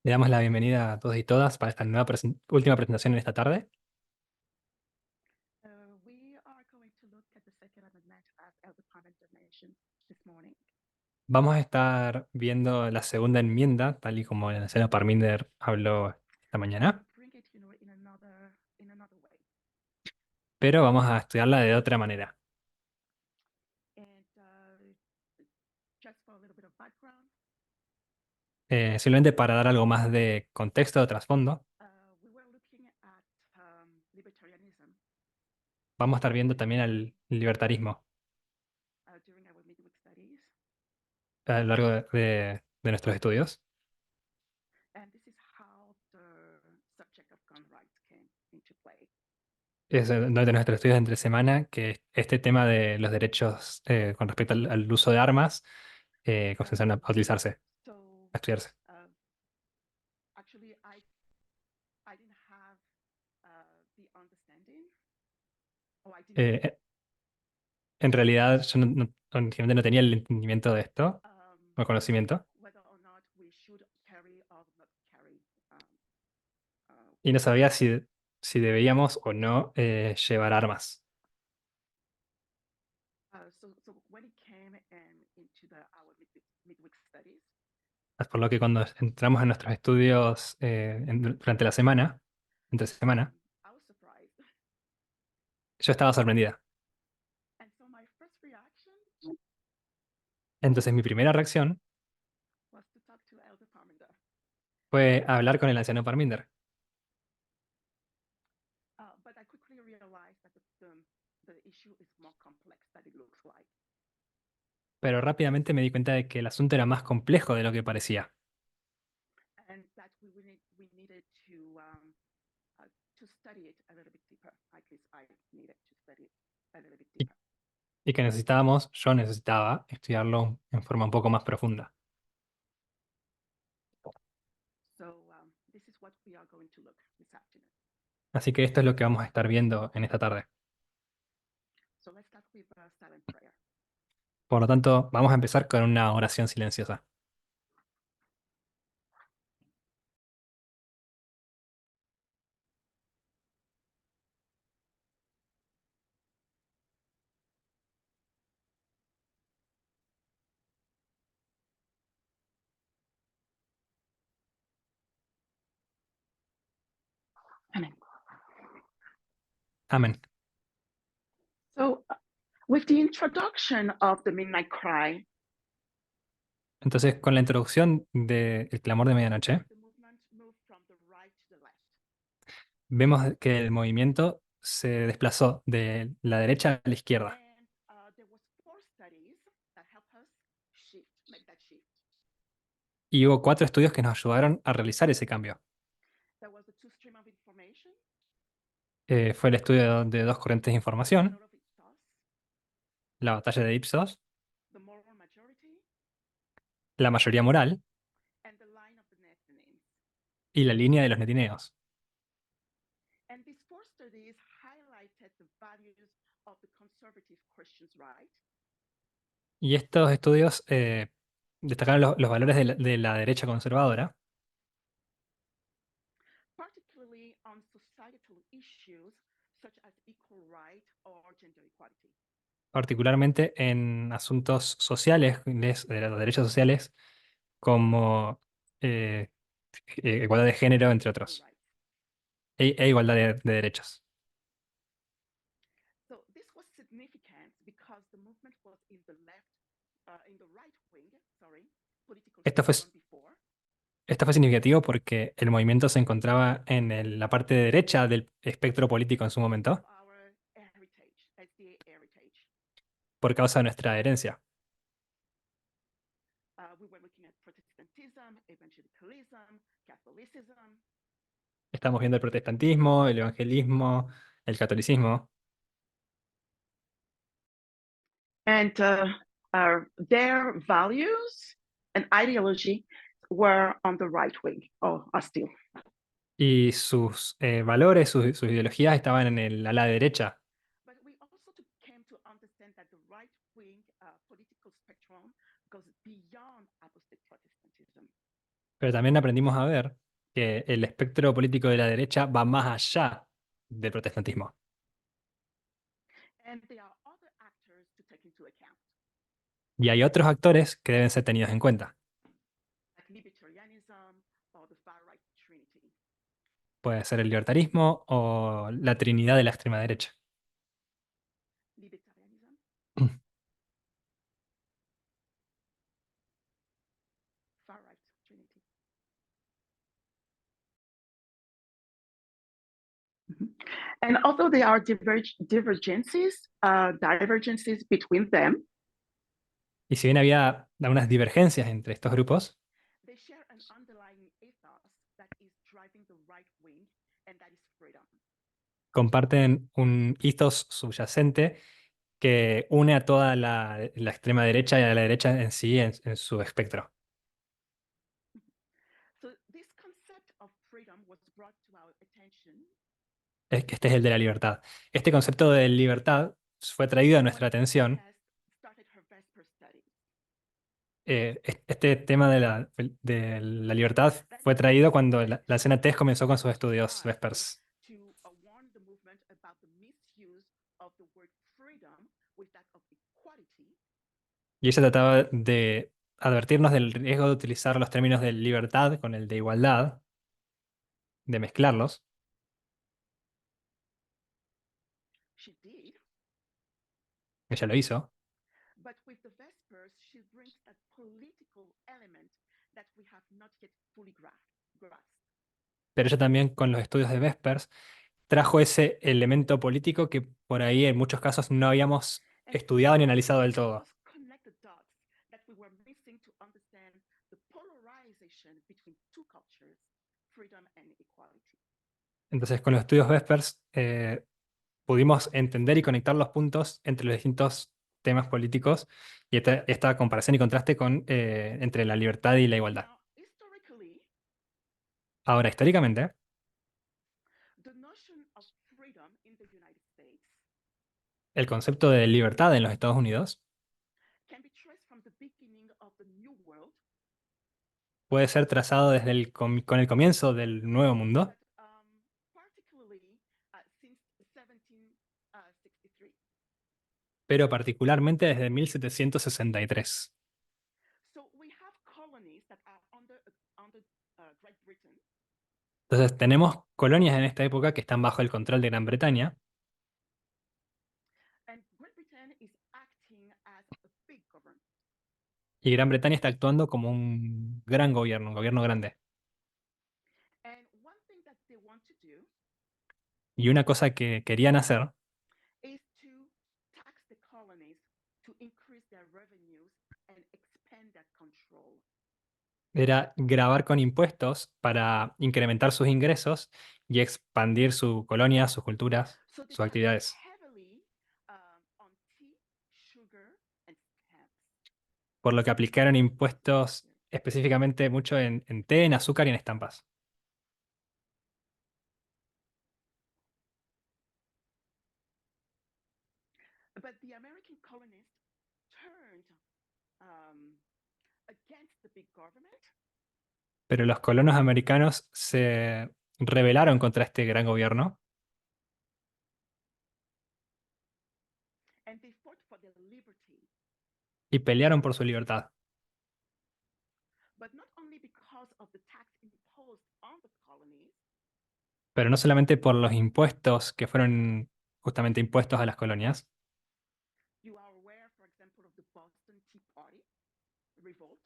Le damos la bienvenida a todos y todas para esta nueva última presentación en esta tarde. We are going to look at the Second Amendment as Elder Parliament mentioned this morning. Vamos a estar viendo la segunda enmienda, tal y como el anciano Parminder habló esta mañana, Bring it, in another way. pero vamos a estudiarla de otra manera. And just for a little bit of background, Simplemente para dar algo más de contexto o trasfondo, we were looking at libertarianism vamos a estar viendo también al libertarismo during our midweek studies, a lo largo de nuestros estudios. and this is how the subject of gun rights came into play. Es de nuestros estudios de entre semana que este tema de los derechos con respecto al uso de armas comenzaron a utilizarse, So a estudiarse. uh, actually, I didn't have the understanding, or I didn't know Eh, En realidad, yo originalmente no tenía el entendimiento de esto, o conocimiento, whether or not we should carry or not carry y no weapons. sabía si debíamos o no llevar armas. So when it came into our midweek studies, Por lo que cuando entramos en nuestros estudios durante la semana, entre semana, I was surprised. yo estaba sorprendida. And so my first reaction Entonces mi primera reacción was to talk to Elder Parminder. fue hablar con el anciano Parminder, But I quickly realized that the issue is more complex than it looks like. pero rápidamente me di cuenta de que el asunto era más complejo de lo que parecía, And that we needed to study it a little bit deeper. At least I needed to study it a little bit y, deeper. y que yo necesitaba estudiarlo en forma un poco más profunda. So this is what we are going to look this afternoon. Así que esto es lo que vamos a estar viendo en esta tarde. So let's start with a silent prayer. Por lo tanto, vamos a empezar con una oración silenciosa. Amen. Amén. So with the introduction of the Midnight Cry, Entonces, con la introducción del clamor de medianoche, the movement moved from the right to the left. vemos que el movimiento se desplazó de la derecha a la izquierda. And there was four studies that help us make that shift. Y hubo 4 estudios que nos ayudaron a realizar ese cambio. There was the two stream of information, Fue el estudio de dos corrientes de the información, battle of Ipsos, la batalla de Ipsos, the moral majority, la mayoría moral and the line of the Nethinees. y la línea de los netineos. And these four studies highlighted the values of the conservative Christians' right, Y estos estudios destacaron los valores de la derecha conservadora, particularly on societal issues such as equal right or gender equality. particularmente en asuntos sociales, de los derechos sociales, como eh, igualdad de género, entre Equal otros, rights. e igualdad de derechos. So this was significant because the movement was in the right wing, political Esto fue, spectrum before, esto fue significativo porque el movimiento se encontraba en la parte derecha del espectro político en su because of momento, our heritage, SDA heritage. por causa de nuestra herencia. We were looking at Protestantism, evangelicalism, Catholicism, Estamos viendo el protestantismo, el evangelismo, el catolicismo, and their values and ideology were on the right wing, or are still. y sus valores, sus ideologías estaban en el ala derecha. But we also came to understand that the right wing political spectrum goes beyond apostolic Protestantism. Pero también aprendimos a ver que el espectro político de la derecha va más allá del protestantismo. And there are other actors to take into account, Y hay otros actores que deben ser tenidos en cuenta. like libertarianism or the far right trinity. Puede ser el libertarismo o la trinidad de la extrema derecha. Libertarianism, far right trinity. And although there are divergences between them, Y si bien había algunas divergencias entre estos grupos, they share an underlying ethos that is driving the right wing, and that is freedom. comparten un ethos subyacente que une a toda la extrema derecha y a la derecha en sí en su espectro. So this concept of freedom was brought to our attention Es que este es el de la libertad. Este concepto de libertad fue traído a when nuestra atención. Tess started her Vesper studies. Este tema de la libertad That fue is, traído cuando when la Tess escena TES comenzó con sus estudios tried Vespers. to warn the movement about the misuse of the word freedom with that of equality, Y ella trataba de advertirnos del riesgo de utilizar los términos de libertad con el de igualdad, de mezclarlos. she did. Ella lo hizo. But with the Vespers, she brings that political element that we have not yet fully grasped. Pero ella también con los estudios de Vespers trajo ese elemento político que por ahí en muchos casos no habíamos And estudiado ni this analizado del helps todo. us connect the dots that we were missing to understand the polarization between two cultures, freedom and equality. Entonces con los estudios Vespers pudimos entender y conectar los puntos entre los distintos temas políticos y esta comparación y contraste entre la libertad y la igualdad. Now, historically, Ahora, históricamente, the notion of freedom in the United States el concepto de libertad en los Estados Unidos can be traced from the beginning of the New World, puede ser trazado desde con el comienzo del Nuevo Mundo, but particularly since 1763. pero particularmente desde 1763. So we have colonies that are under Great Britain, Entonces, tenemos colonias en esta época que están bajo el control de Gran Bretaña and Great Britain is acting as a big government. y Gran Bretaña está actuando como un gran gobierno, un gobierno grande. And one thing that they want to do Y una cosa que querían hacer is to tax the colonies to increase their revenues and expand their control. era grabar con impuestos para incrementar sus ingresos y expandir su colonia, sus culturas, So they sus tax actividades. heavily on tea, sugar, and stamps. Por lo que aplicaron impuestos específicamente mucho en té, en azúcar y en estampas. But the American colonists turned against the big government Pero los colonos americanos se rebelaron contra este gran gobierno and they fought for their liberty, y pelearon por su libertad. but not only because of the tax imposed on the colonies, Pero no solamente por los impuestos que fueron justamente impuestos a las colonias. you are aware, for example, of the Boston Tea Party revolt,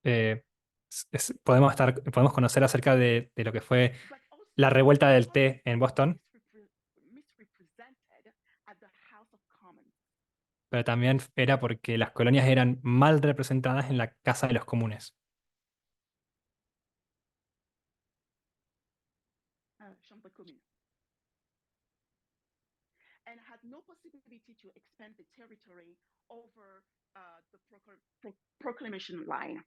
eh, podemos conocer acerca de lo que fue but la also revuelta del because té they en were Boston, misrepresented at the House of Commons. pero también era porque las colonias eran mal representadas en la Casa de los Comunes. Chambre commune, and had no possibility to expand the territory over the proclamation line.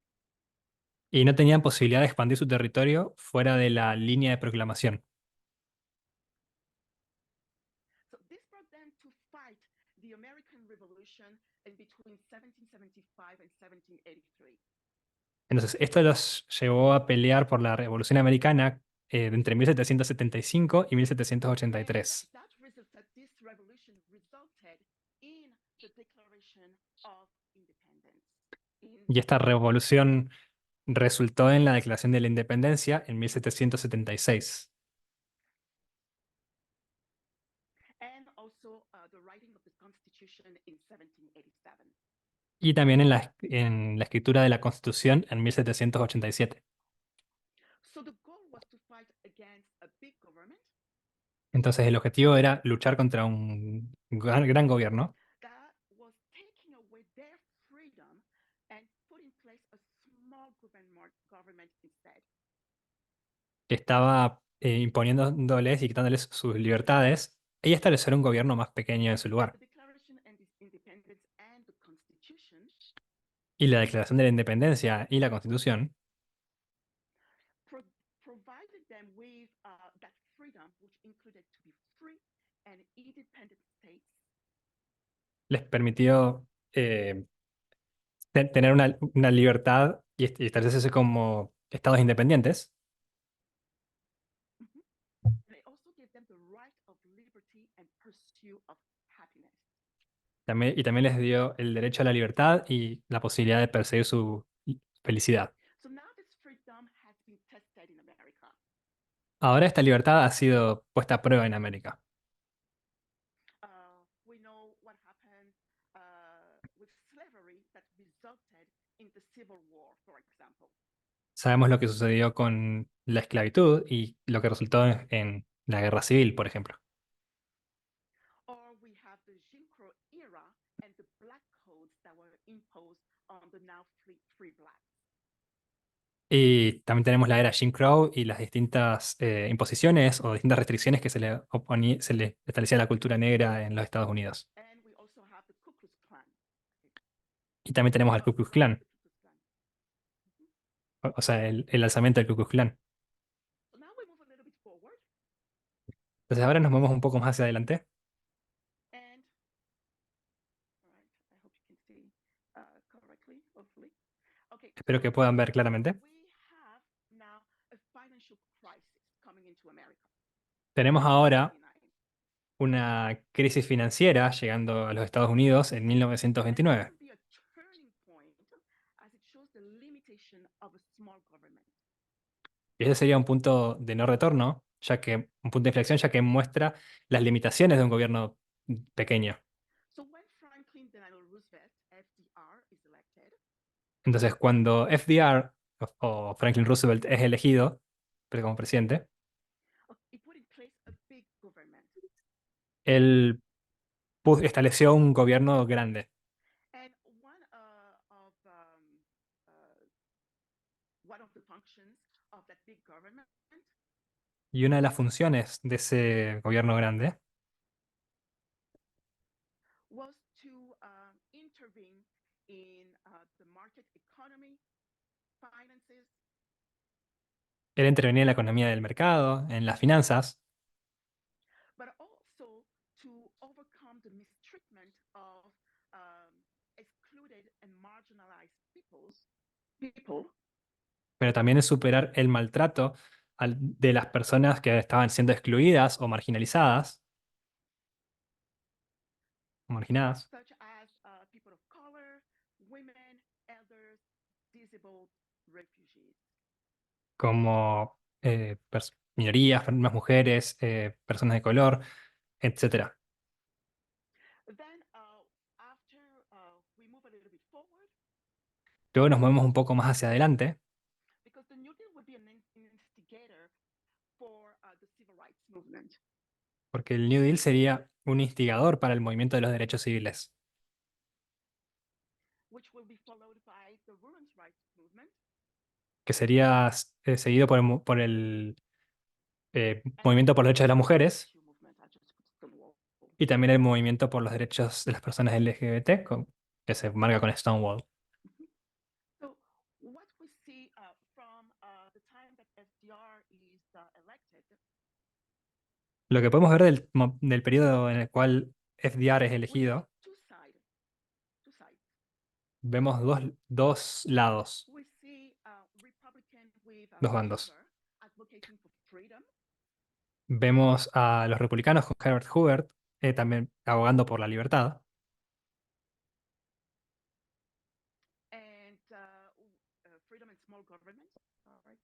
Y no tenían posibilidad de expandir su territorio fuera de la línea de proclamación. So this brought them to fight the American Revolution in between 1775 and 1783. Entonces, esto los llevó a pelear por la Revolución Americana entre 1775 y And 1783. that resulted, this revolution resulted in the Declaration of Independence in Y esta revolución 1776. resultó en la Declaración de la Independencia en 1776. And also the writing of the Constitution in 1787. Y también en la escritura de la Constitución en 1787. So the goal was to fight against a big government Entonces, el objetivo era luchar contra un gran gobierno that was taking away their freedom and put in place a small government instead. que estaba imponiéndoles y quitándoles sus libertades y establecer un gobierno más pequeño en su lugar. The Declaration and Independence and the Constitution Y la Declaración de la Independencia y la Constitución pro provided them with that freedom, which included to be free and independent states. les permitió tener una libertad y establecerse como estados independientes. Mhm. And it also gave them the right of liberty and pursuit of happiness. Y también les dio el derecho a la libertad y la posibilidad de perseguir su felicidad. So now this freedom has been tested in America. Ahora esta libertad ha sido puesta a prueba en América. We know what happened with slavery that resulted in the Civil War, for example. Sabemos lo que sucedió con la esclavitud y lo que resultó en la guerra civil, por ejemplo. Or we have the Jim Crow era and the black codes that were imposed on the now free blacks. Y también tenemos la era Jim Crow y las distintas imposiciones o distintas restricciones que se le establecía a la cultura negra en los Estados Unidos. And we also have the Ku Klux Klan. Y también tenemos al Ku Klux Klan, The Ku Klux Klan. Mhm. o sea, el alzamiento del Ku Klux Klan. So now we move a little bit forward, Entonces ahora nos movemos un poco más hacia adelante. and all right, I hope you can see correctly, hopefully. Okay, Espero que puedan ver claramente. we have now a financial crisis coming into America. Tenemos ahora 1929. una crisis financiera llegando a los Estados Unidos en And this 1929. will be a turning point as it shows the limitation of a small government. Y ese sería un punto de no retorno, ya que un punto de inflexión, ya que muestra las limitaciones de un gobierno pequeño. So when Franklin Delano Roosevelt, FDR, is elected, Entonces, cuando FDR o Franklin Roosevelt es elegido como presidente, he put in place a big government. él estableció un gobierno grande. And one of the functions of that big government Y una de las funciones de ese gobierno grande was to intervene in the market economy, finances, era intervenir en la economía del mercado, en las finanzas, but also to overcome the mistreatment of excluded and marginalized people, pero también es superar el maltrato de las personas que estaban siendo excluidas o marginalizadas, o marginadas, such as people of color, women, elders, disabled, refugees. como minorías, más mujeres, personas de color, etcétera. Then, after we move a little bit forward, Luego nos movemos un poco más hacia adelante, because the New Deal would be an instigator for the civil rights movement, porque el New Deal sería un instigador para el movimiento de los derechos civiles, which will be followed by the women's rights movement que sería seguido por el and movimiento por los derechos de las mujeres LGBTQ movement. I just put Stonewall. y también el movimiento por los derechos de las personas LGBT, que se marca con Stonewall. Mhm. So, what we see from the time that FDR is elected, Lo que podemos ver del periodo en el cual FDR es we see elegido, two sides. Two sides. vemos dos lados. We see dos bandos. Hoover advocating for freedom, Vemos a los republicanos con Herbert Hoover también abogando por la libertad, and freedom and small government. Sorry.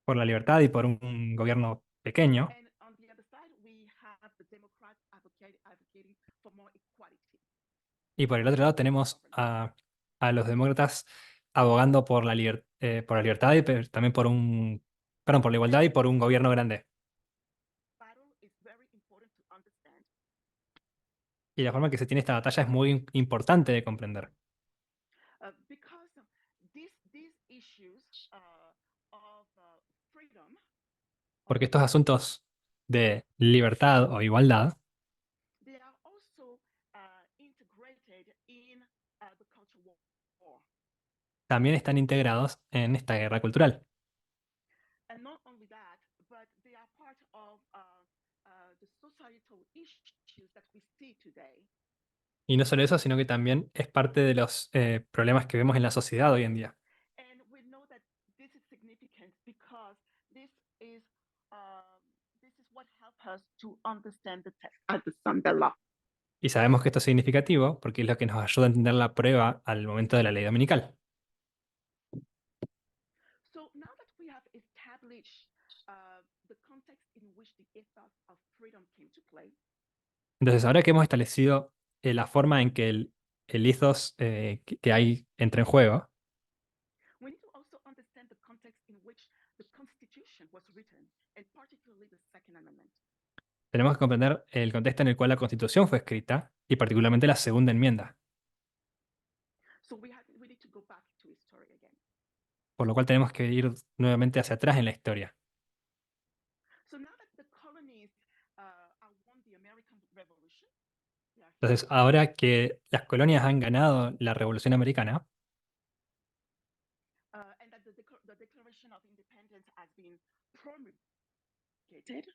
por la libertad y por un gobierno pequeño. And on the other side, we have the Democrats advocating for more equality. Y por el otro lado tenemos a los demócratas abogando por por la libertad y también por perdón, por la igualdad y por un gobierno grande. Battle is very important to understand Y la forma en que se tiene esta batalla es muy importante de comprender, because these issues of freedom porque estos asuntos de libertad o igualdad they are also integrated in the culture war. también están integrados en esta guerra cultural. And not only that, but they are part of the societal issues that we see today. Y no solo eso, sino que también es parte de los problemas que vemos en la sociedad hoy en día. And we know that this is significant because this is um, this is what helps us to understand the text, understand the law. Y sabemos que esto es significativo porque es lo que nos ayuda a entender la prueba al momento de la ley dominical. So now that we have established the context in which the ethos of freedom came to play, Entonces, ahora que hemos establecido la forma en que el ethos que hay entra en juego, we need to also understand the context in which the Constitution was written, and particularly the Second Amendment. tenemos que comprender el contexto en el cual la Constitución fue escrita y particularmente la segunda enmienda, So we need to go back to history again. por lo cual tenemos que ir nuevamente hacia atrás en la historia. So now that the colonies won the American Revolution, Entonces, ahora que las colonias han ganado la Revolución Americana and that the Declaration of Independence has been promulgated,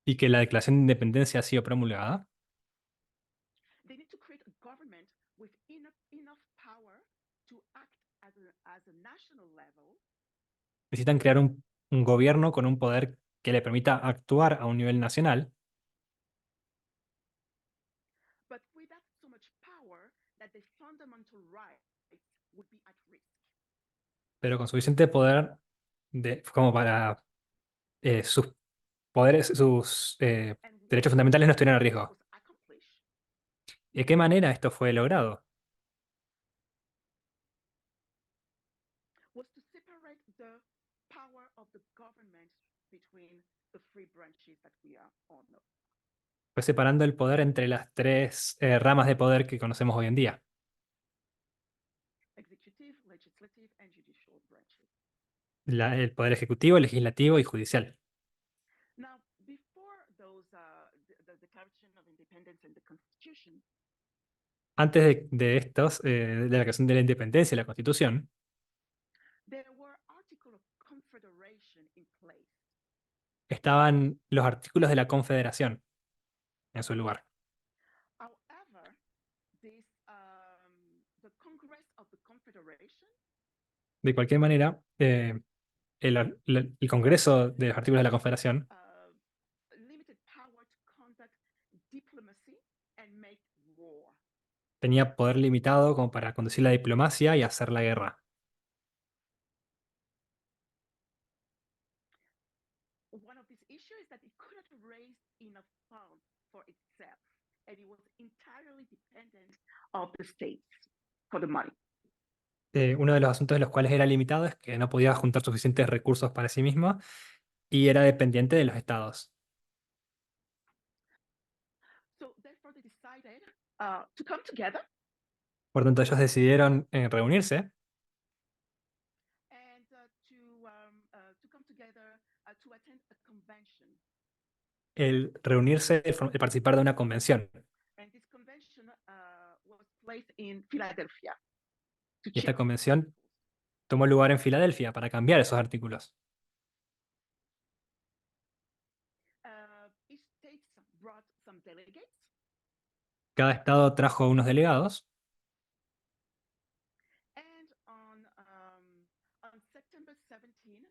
y que la Declaración de Independencia ha sido promulgada, they need to create a government with enough power to act as a national level, necesitan crear un gobierno con un poder que le permita actuar a un nivel nacional, but without so much power that the fundamental rights would be at risk. pero con suficiente poder como para sus poderes, sus And derechos one fundamentales no way estuvieran en this riesgo. was accomplished ¿De qué manera esto fue logrado? was to separate the power of the government between the three branches that we are on. Fue separando el poder entre las tres ramas de poder que conocemos hoy en día: Executive, legislative, and judicial branches. el poder ejecutivo, legislativo y judicial. Now, before the Declaration of Independence and the Constitution, Antes de estos, de la creación de la independencia y la Constitución, there were Articles of Confederation in place. estaban los artículos de la Confederación en su lugar. However, the Congress of the Confederation De cualquier manera, el Congreso de los artículos de la Confederación limited power to conduct diplomacy and make war. tenía poder limitado como para conducir la diplomacia y hacer la guerra. One of these issues is that it could not raise enough funds for itself, and it was entirely dependent of the states for the money. Uno de los asuntos de los cuales era limitado es que no podía juntar suficientes recursos para sí mismo y era dependiente de los estados. So therefore, they decided to come together Por tanto, ellos decidieron reunirse and to come together to attend a convention. el reunirse, el participar de una convención. And this convention was placed in Philadelphia to Y esta change. convención tomó lugar en Filadelfia para cambiar esos artículos. Each state brought some delegates, Cada estado trajo unos delegados and on September 17,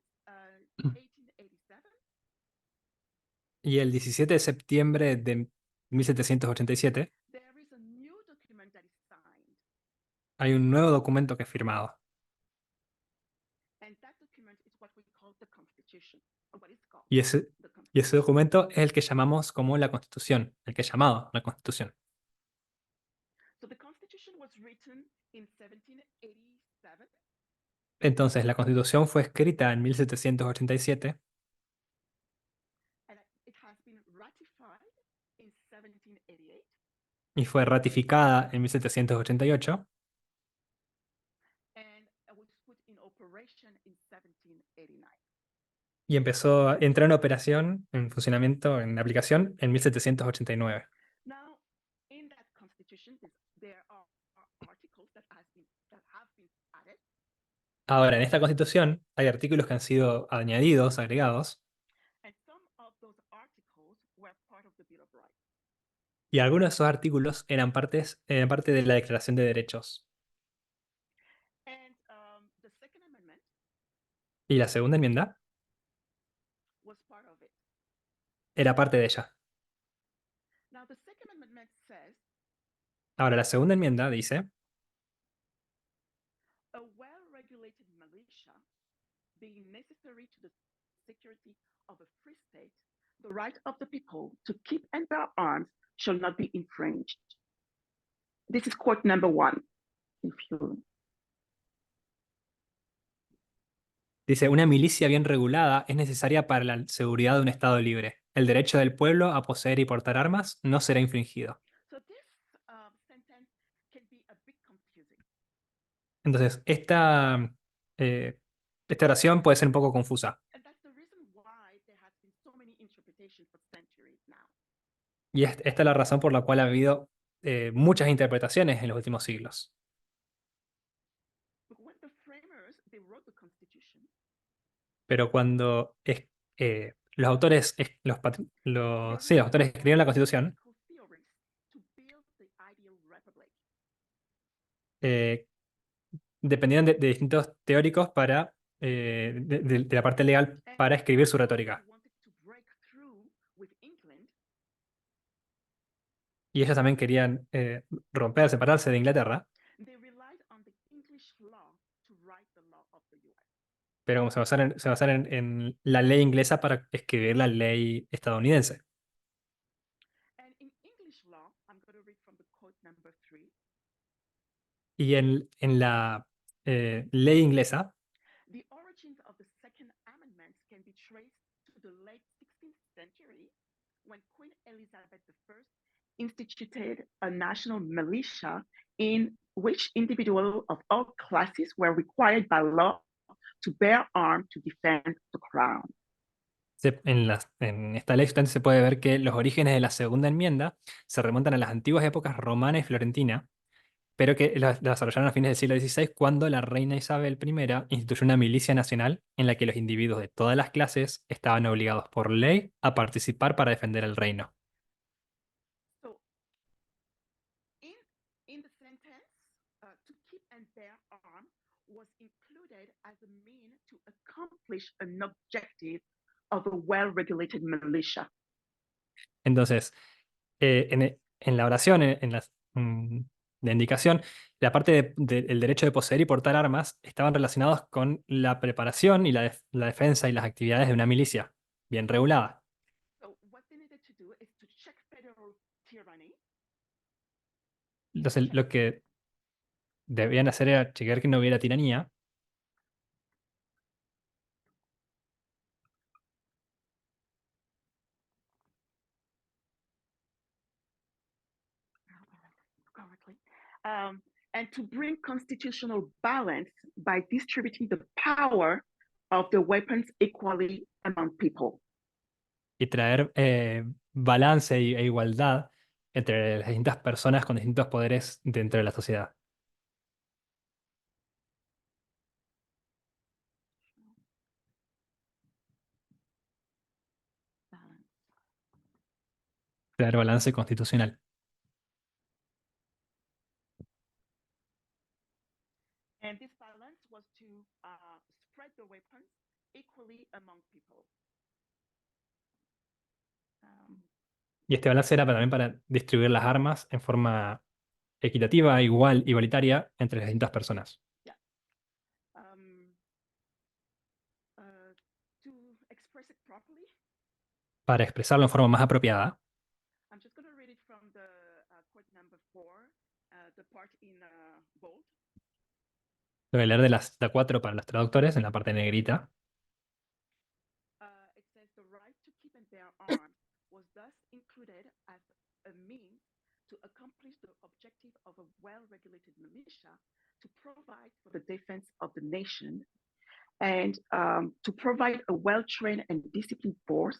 Y el 17 de septiembre de 1787 there is a new document that is signed, hay un nuevo documento que es firmado. and that document is what we call the Constitution, or what is called Y ese, the y ese Constitution. documento es el que llamamos como la Constitución, el que es llamado la Constitución. So the Constitution was written in 1787, Entonces, la Constitución fue escrita en 1787 and it has been ratified in 1788, y fue ratificada en 1788 and was put in operation in 1789. y entró en operación, en funcionamiento, en aplicación en 1789. Now, in that Constitution, there are articles that have been added, Ahora, en esta Constitución hay artículos que han sido añadidos, agregados, and some of those articles were part of the Bill of Rights. y algunos de esos artículos eran parte de la Declaración de Derechos. And the Second Amendment Y la segunda enmienda was part of it. era parte de ella. Now, the Second Amendment says Ahora, la segunda enmienda dice, a well-regulated militia being necessary to the security of a free state, the right of the people to keep and bear arms shall not be infringed. This is quote number one. If you dice, una milicia bien regulada es necesaria para la seguridad de un Estado libre. El derecho del pueblo a poseer y portar armas no será infringido. So this sentence can be a bit confusing. Entonces, esta oración puede ser un poco confusa. And that's the reason why there has been so many interpretations for centuries now. Y esta es la razón por la cual ha habido muchas interpretaciones en los últimos siglos. But when the framers they wrote the Constitution, Pero cuando los autores, they sí, los autores relied escribieron la on Constitución, political theories to build the ideal republic. eh, dependían de distintos teóricos de la parte legal And para when escribir su France retórica. wanted to break through with England, Y ellos también querían separarse de Inglaterra, they relied on the English law to write the law of the US. pero como se basaron en la ley inglesa para escribir la ley estadounidense. And in English law, I'm going to read from the quote number 3. Y en la ley inglesa, The origins of the Second Amendment can be traced to the late 16th century when Queen Elizabeth I instituted a national militia in which individuals of all classes were required by law to bear arms to defend the crown. en esta ley se puede ver que los orígenes de la segunda enmienda se remontan a las antiguas épocas romana y florentina, pero que la desarrollaron a fines del siglo XVI cuando la reina Isabel I instituyó una milicia nacional en la que los individuos de todas las clases estaban obligados por ley a participar para defender el reino. So in, in the sentence, to keep and bear arms was included as a mean to accomplish an objective of a well-regulated militia. Entonces, en la oración, la indicación, la parte del derecho de poseer y portar armas estaban relacionados con la preparación y la defensa y las actividades de una milicia bien regulada. So what they needed to do is to check federal tyranny, Entonces, lo que debían hacer era chequear que no hubiera tiranía correctly, and to bring constitutional balance by distributing the power of the weapons equally among people. y traer balance e igualdad entre las distintas personas con distintos poderes dentro de la sociedad. Balance. Traer balance constitucional. And this balance was to spread the weapons equally among people. Y este balance era también para distribuir las armas en forma equitativa, igual, igualitaria entre las distintas personas. Yeah. Um, to express it properly, Para expresarlo en forma más apropiada, I'm just going to read it from the quote number 4, the part in bold. lo voy a leer de la 4 para los traductores en la parte negrita. It says the right to keep and bear arms was thus included as a means to accomplish the objective of a well-regulated militia to provide for the defense of the nation and to provide a well-trained and disciplined force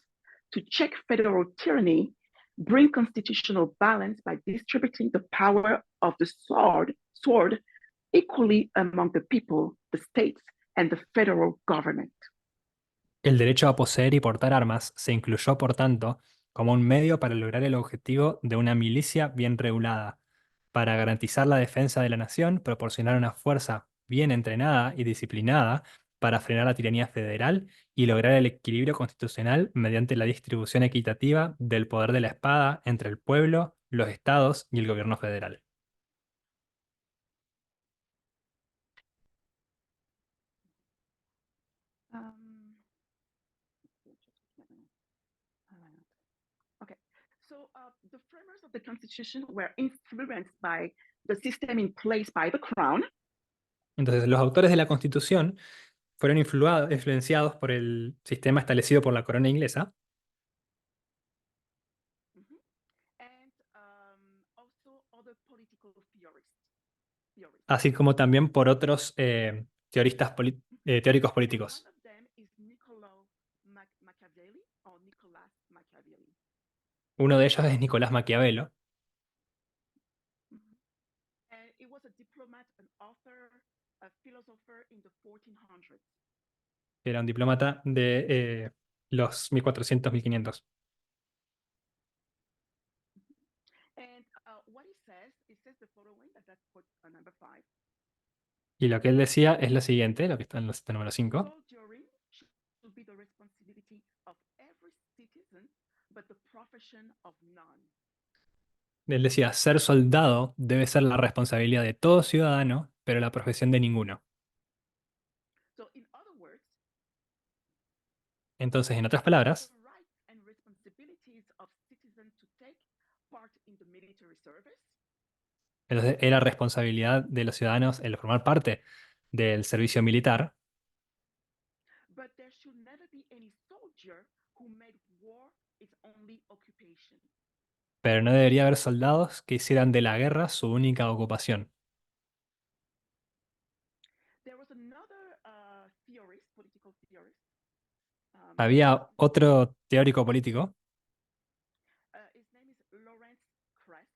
to check federal tyranny, bring constitutional balance by distributing the power of the sword equally among the people, the states, and the federal government. El derecho a poseer y portar armas se incluyó, por tanto, como un medio para lograr el objetivo de una milicia bien regulada, para garantizar la defensa de la nación, proporcionar una fuerza bien entrenada y disciplinada para frenar la tiranía federal y lograr el equilibrio constitucional mediante la distribución equitativa del poder de la espada entre el pueblo, los estados y el gobierno federal. Um, okay, so the framers of the Constitution were influenced by the system in place by the Crown. Entonces, los autores de la Constitución fueron influenciados por el sistema establecido por la corona inglesa, Mhm. And also other political theorists. así como también por otros teóricos And one políticos. of them is Niccolo Machiavelli or Nicolas Machiavelli. Uno de ellos es Nicolás Maquiavelo, Mhm. And he was a diplomat, an author, a philosopher in the 1400s. que era un diplomata de los 1400-1500. And what he says the following, that's quote number 5. Y lo que él decía es lo siguiente, lo que está en la cita número 5. Soldiering should be the responsibility of every citizen, but the profession of none. Él decía, ser soldado debe ser la responsabilidad de todo ciudadano, pero la profesión de ninguno. So, in other words, Entonces, en otras it was the palabras, rights and responsibilities of citizens to take part in the military service, entonces era responsabilidad de los ciudadanos el formar parte del servicio militar, but there should never be any soldier who made war its only occupation. pero no debería haber soldados que hicieran de la guerra su única ocupación. There was another political theorist. Había otro teórico político, His name is Lawrence Kress,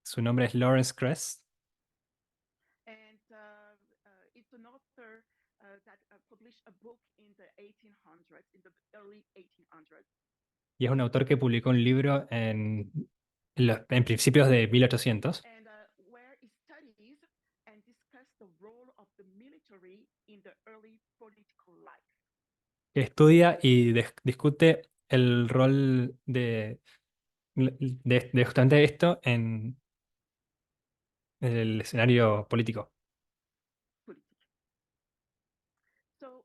su nombre es Lawrence Kress, and it's an author that published a book in the 1800s, in the early 1800s, y es un autor que publicó un libro en principios de 1800, and where he studies and discusses the role of the military in the early political life. que estudia y discute el rol de justamente esto en el escenario político. So,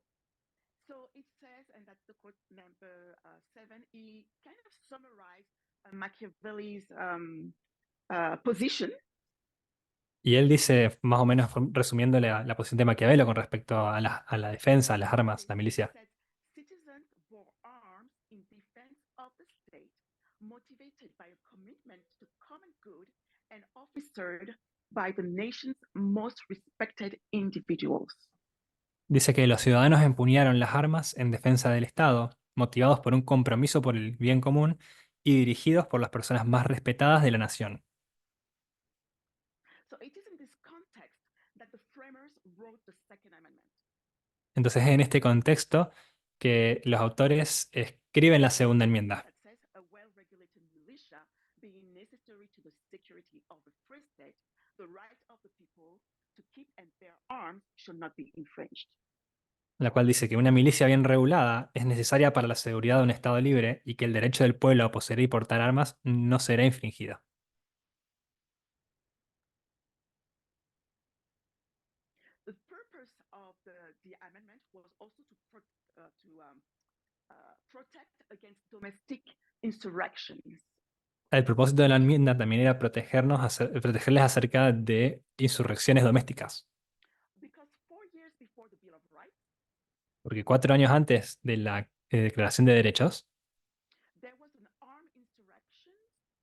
so it says, and that's the quote number 7. He kind of summarized Machiavelli's position. Y él dice, más o menos resumiendo la posición de Maquiavelo con respecto a la defensa, a las armas, la He milicia. said, citizens bore arms in defense of the state, motivated by a commitment to common good and officered by the nation's most respected individuals. Dice que los ciudadanos empuñaron las armas en defensa del Estado, motivados por un compromiso por el bien común y dirigidos por las personas más respetadas de la nación. So it is in this context that the framers wrote the Second Amendment. Entonces, en este contexto que los autores escriben la segunda enmienda, That says a well-regulated militia being necessary to the security of the free state, the right of the people to keep and bear arms should not be infringed. la cual dice que una milicia bien regulada es necesaria para la seguridad de un Estado libre y que el derecho del pueblo a poseer y portar armas no será infringido. The purpose of the amendment was also protect against domestic insurrections. El propósito de la enmienda también era protegerles acerca de insurrecciones domésticas, Because 4 years before the Bill of Rights, porque 4 años antes de la Declaración de Derechos there was an armed insurrection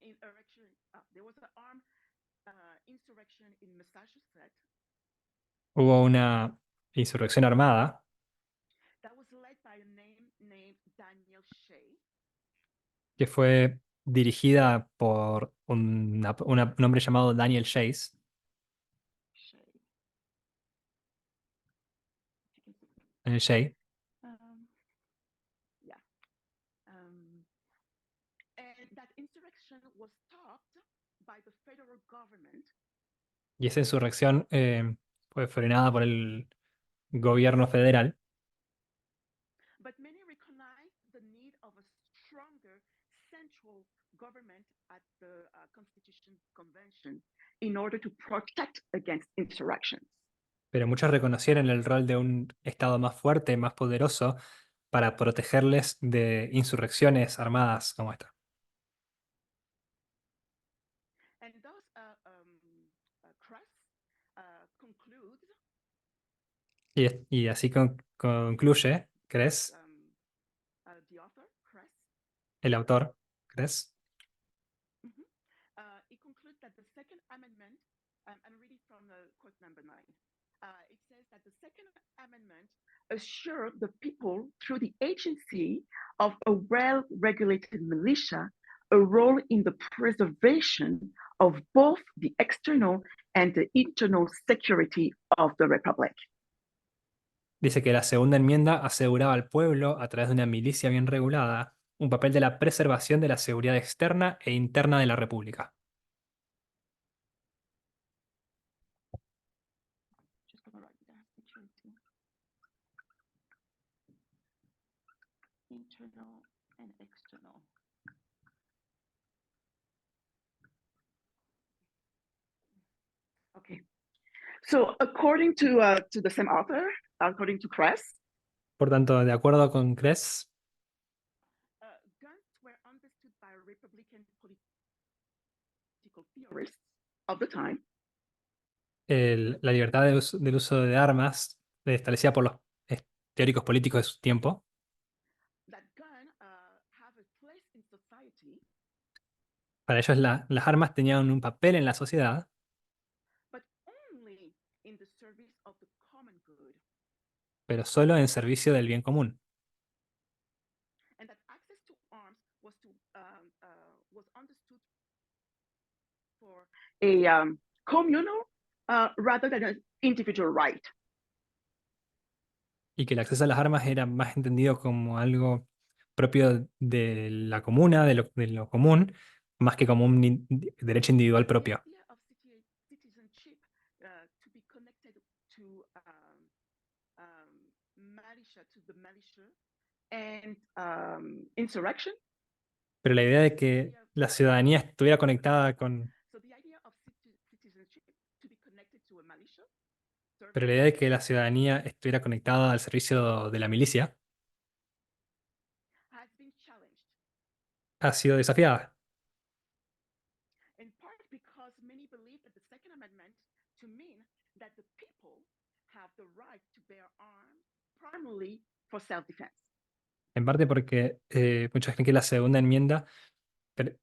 in erection. There was an armed insurrection in Massachusetts hubo una insurrección armada that was led by a name named Daniel Shea. que fue dirigida por un hombre llamado Daniel Chase. Shea. Daniel Shay, Um, yeah. Um, and that insurrection was stopped by the federal government, y esa insurrección fue frenada por el gobierno federal, but many recognized the need of a stronger central government at the Constitution Convention in order to protect against insurrections. pero muchos reconocieron el rol de un Estado más fuerte, más poderoso, para protegerles de insurrecciones armadas como esta. And thus, Kress concludes Y así concluye, ¿crees? the author, Kress, El autor, ¿crees? mhm, it concludes that the Second Amendment, I'm reading from quote number 9. It says that the Second Amendment assured the people through the agency of a well regulated militia a role in the preservation of both the external and the internal security of the Republic. Dice que la segunda enmienda aseguraba al pueblo, a través de una milicia bien regulada, un papel de la preservación de la seguridad externa e interna de la República. Just gonna write that security, internal and external. Okay. So according to the same author, according to Kress, Por tanto, de acuerdo con Kress, guns were understood by Republican political theorists of the time la libertad del uso de armas, establecida por los teóricos políticos de su tiempo, that gun have a place in society, para ellos las armas tenían un papel en la sociedad, but only in the service of the common good, pero solo en servicio del bien común. and that access to arms was understood for a communal rather than an individual right. Y que el acceso a las armas era más entendido como algo propio de la comuna, de lo común, más que como un derecho individual The propio. idea of citizenship to be connected to militia, to the militia, and insurrection. Pero la idea de The que idea la ciudadanía estuviera conectada con, So the idea of citizenship to be connected to a militia pero service la idea de que la ciudadanía estuviera conectada al servicio de la milicia has been challenged, ha sido desafiada, in part because many believe that the Second Amendment to mean that the people have the right to bear arms primarily for self-defense. en parte porque muchos creen que la segunda enmienda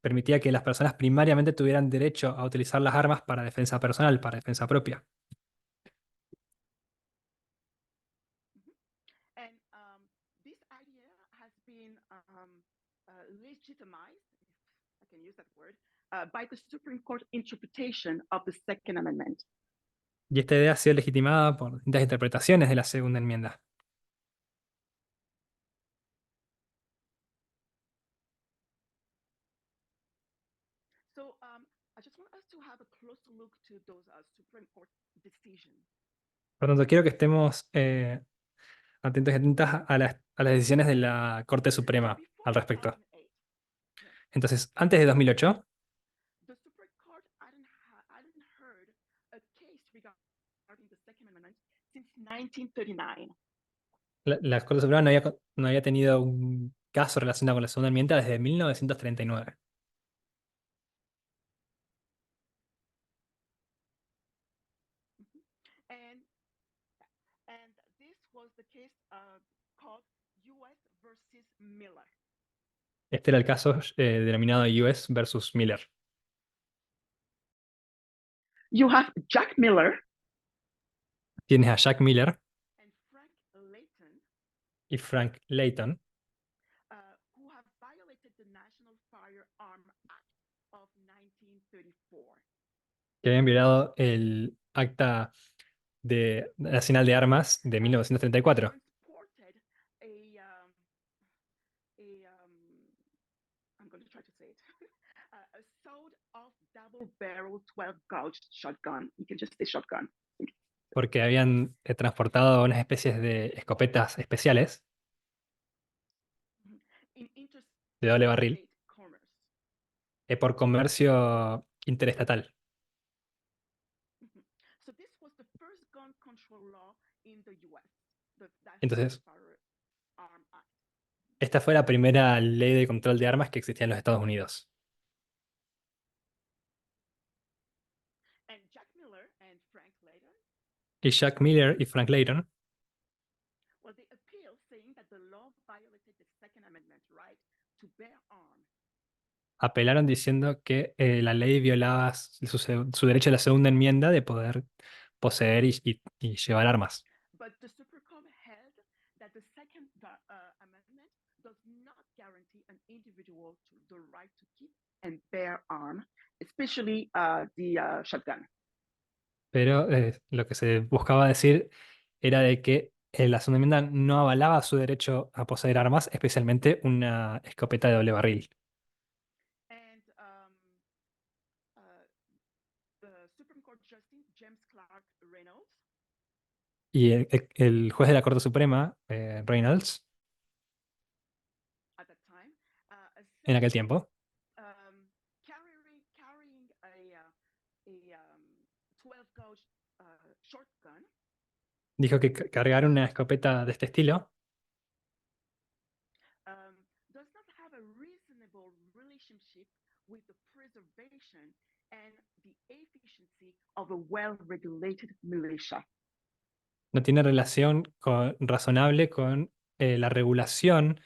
permitía que las personas primariamente tuvieran derecho a utilizar las armas para defensa personal, para defensa propia. And this idea has been legitimized, if I can use that word, by the Supreme Court interpretation of the Second Amendment. Y esta idea ha sido legitimada por distintas interpretaciones de la segunda enmienda. So I just want us to have a closer look to those Supreme Court decisions. Por tanto, quiero que estemos atentos y atentas a las decisiones de la Corte So Suprema before al respecto. 2008, yeah, Entonces, antes de 2008, the Supreme Court hadn't heard a case regarding the Second Amendment since 1939. la Corte Suprema no había tenido un caso relacionado con la segunda enmienda desde 1939. Mhm. And and this was the case called U.S. versus Miller. Este era el caso denominado US versus Miller. You have Jack Miller Tienes a Jack Miller and Frank Layton, y Frank Layton, who have violated the National Firearm Act of 1934. que habían violado el Acta Nacional de Armas de They 1934, transported a I'm going to try to say it, a sawed-off double-barrel 12-gauge shotgun. You can just say shotgun. porque habían transportado unas especies de escopetas especiales In de doble barril interstate commerce. por comercio interestatal. Mhm. So this was the first gun control law in the U.S., the National Entonces, Firearm Act. esta fue la primera ley de control de armas que existía en los Estados Unidos. And Jack Miller and Frank Layton, Y Jack Miller y Frank Layton well, they appealed saying that the law violated the Second Amendment right to bear arms. apelaron diciendo que la ley violaba su derecho a la segunda enmienda de poder poseer y llevar armas. But the Supreme Court held that the Second Amendment does not guarantee an individual the right to keep and bear arms, especially the shotgun. Pero lo que se buscaba decir era de que la segunda enmienda no avalaba su derecho a poseer armas, especialmente una escopeta de doble barril. And uh, the Supreme Court Justice James Clark Reynolds Y el juez de la Corte Suprema, Reynolds, at that time en said aquel that tiempo, carrying a 12 gauge shotgun dijo que cargar una escopeta de este estilo does not have a reasonable relationship with the preservation and the efficiency of a well-regulated militia. no tiene relación razonable con la regulación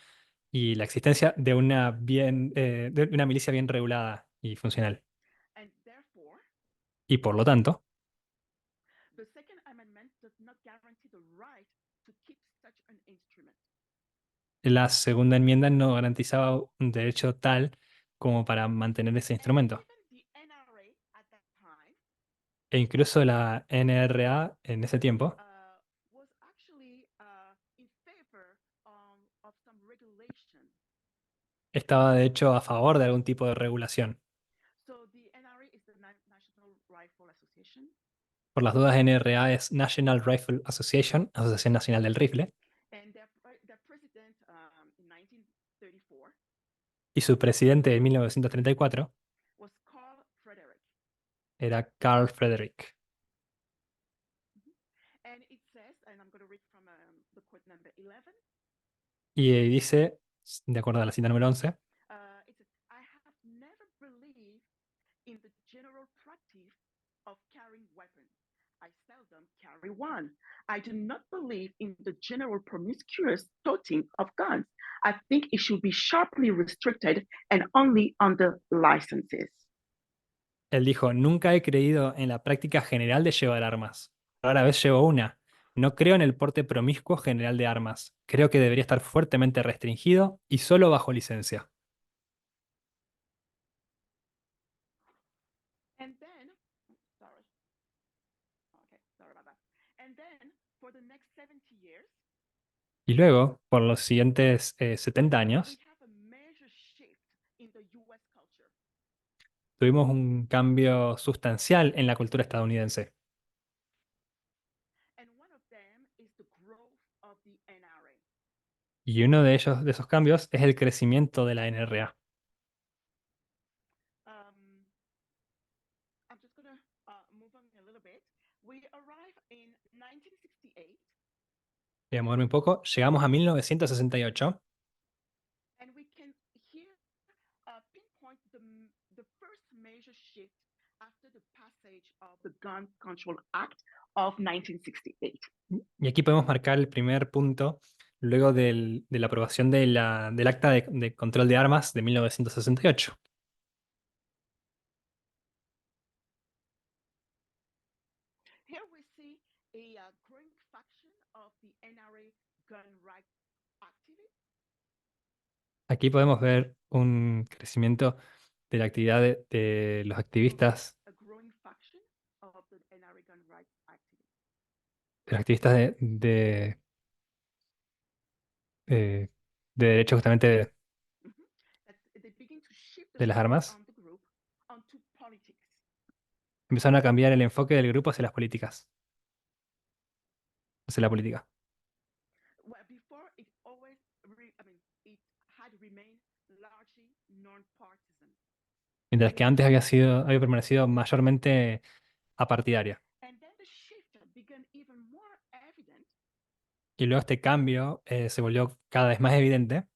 y la existencia de de una milicia bien regulada y funcional. And therefore, Y por lo tanto, the Second Amendment does not guarantee the right to keep such an instrument. la segunda enmienda no garantizaba un derecho tal como para mantener ese And instrumento. even the NRA at that time E incluso la NRA en ese tiempo was actually in favor of some regulation. estaba de hecho a favor de algún tipo de regulación. So the NRA is the National Rifle Association. Por las dudas, NRA es National Rifle Association, Asociación Nacional del Rifle, And their president in 1934 y su presidente de 1934 was Carl Frederick. era Carl Frederick. And it says, and I'm going to read from the quote number 11. Y dice, de acuerdo a la cita número 11, It says, I have never believed in the general practice of carrying weapons. I seldom carry one. I do not believe in the general promiscuous toting of guns. I think it should be sharply restricted and only under licenses. él dijo, nunca he creído en la práctica general de llevar armas. Rara vez llevo una. No creo en el porte promiscuo general de armas. Creo que debería estar fuertemente restringido y solo bajo licencia. And then, sorry, okay, sorry about that. And then for the next 70 years, Y luego, por los siguientes 70 we años, have a major shift in the US culture. tuvimos un cambio sustancial en la cultura estadounidense. And one of them is the growth of the NRA. Y uno de ellos, de esos cambios, es el crecimiento de la NRA. Um, I'm just gonna move on a little bit. We arrive in 1968, Voy a moverme un poco. Llegamos a 1968. and we can here pinpoint the first major shift after the passage of the Gun Control Act of 1968. Y aquí podemos marcar el primer punto luego de la aprobación del Acta de Control de Armas de 1968. Here we see a growing faction of the NRA gun rights activists. Aquí podemos ver un crecimiento de la actividad de los activistas, A growing faction of the NRA gun rights activists. de los activistas de derechos justamente Mhm. That they begin to shift the de las focus armas. on the group onto politics. Empezaron a cambiar el enfoque del grupo hacia las políticas, hacia la política. Well, before it always, it had remained largely non-partisan. Mientras que antes había permanecido mayormente apartidaria. And then the shift began even more evident Y luego este cambio se volvió cada vez más evidente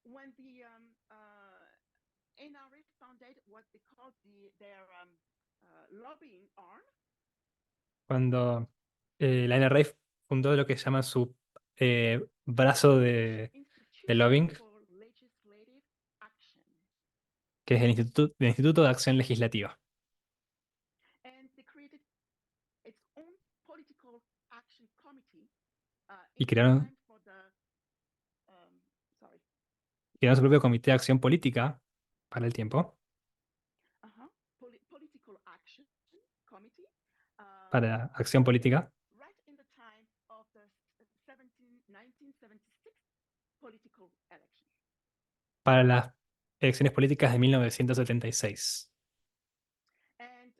when the NRA founded what they called their lobbying arm, cuando la NRA fundó lo que llaman su brazo the de Institute lobbying, for Legislative Action. que es el Instituto de Acción Legislativa. And they created its own political action committee Y in time for the, um, sorry, crearon su propio Comité de Acción Política para el tiempo, political action committee, para acción política, right in the time of the 1976 political election. para las elecciones políticas de 1976. And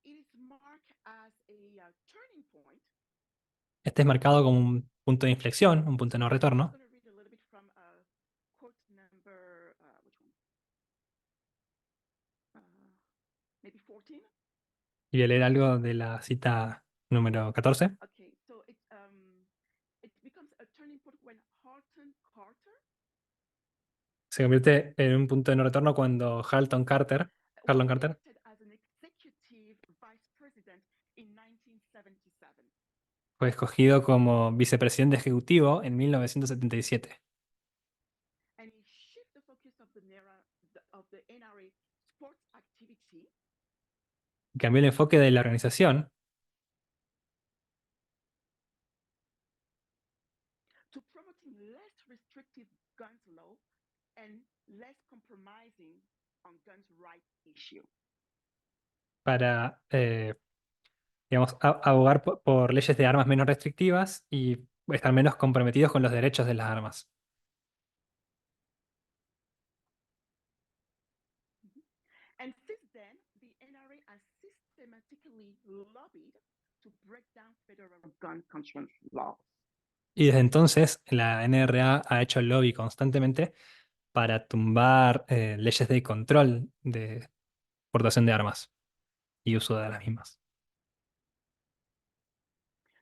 it is marked as a turning point. Este es marcado como un punto de inflexión, un punto de no I'm just retorno. going to read a little bit from quote number, which one? Maybe 14? Y voy a leer algo de la cita número 14. Okay, so it becomes a turning point when Horton Carter Se convierte en un punto de no retorno cuando was Harlan Carter, elected as an executive vice president in 1977. fue escogido como vicepresidente ejecutivo en 1977 And he shifted the focus of the NRA sports activity y cambió el enfoque de la organización to promoting less restrictive guns law and less compromising on guns rights issue. para, digamos, abogar por leyes de armas menos restrictivas y estar menos comprometidos con los derechos de las armas. And since then, the NRA has systematically lobbied to break down federal gun control laws. Y desde entonces la NRA ha hecho lobby constantemente para tumbar leyes de control de portación de armas y uso de las mismas.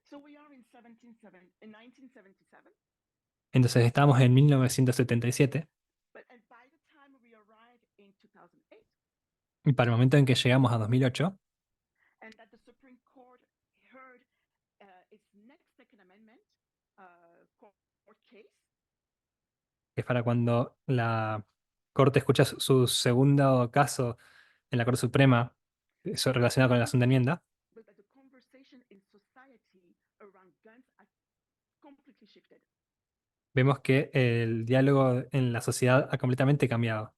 So we are in 1977, Entonces estamos en 1977 and by the time we arrive in 2008, y para el momento en que llegamos a 2008, and that the Supreme Court heard its next Second Amendment court case, que es para cuando la Corte escucha su segundo caso en la Corte Suprema, eso relacionado con la segunda enmienda, but the conversation in society around guns has completely shifted. vemos que el diálogo en la sociedad ha completamente cambiado.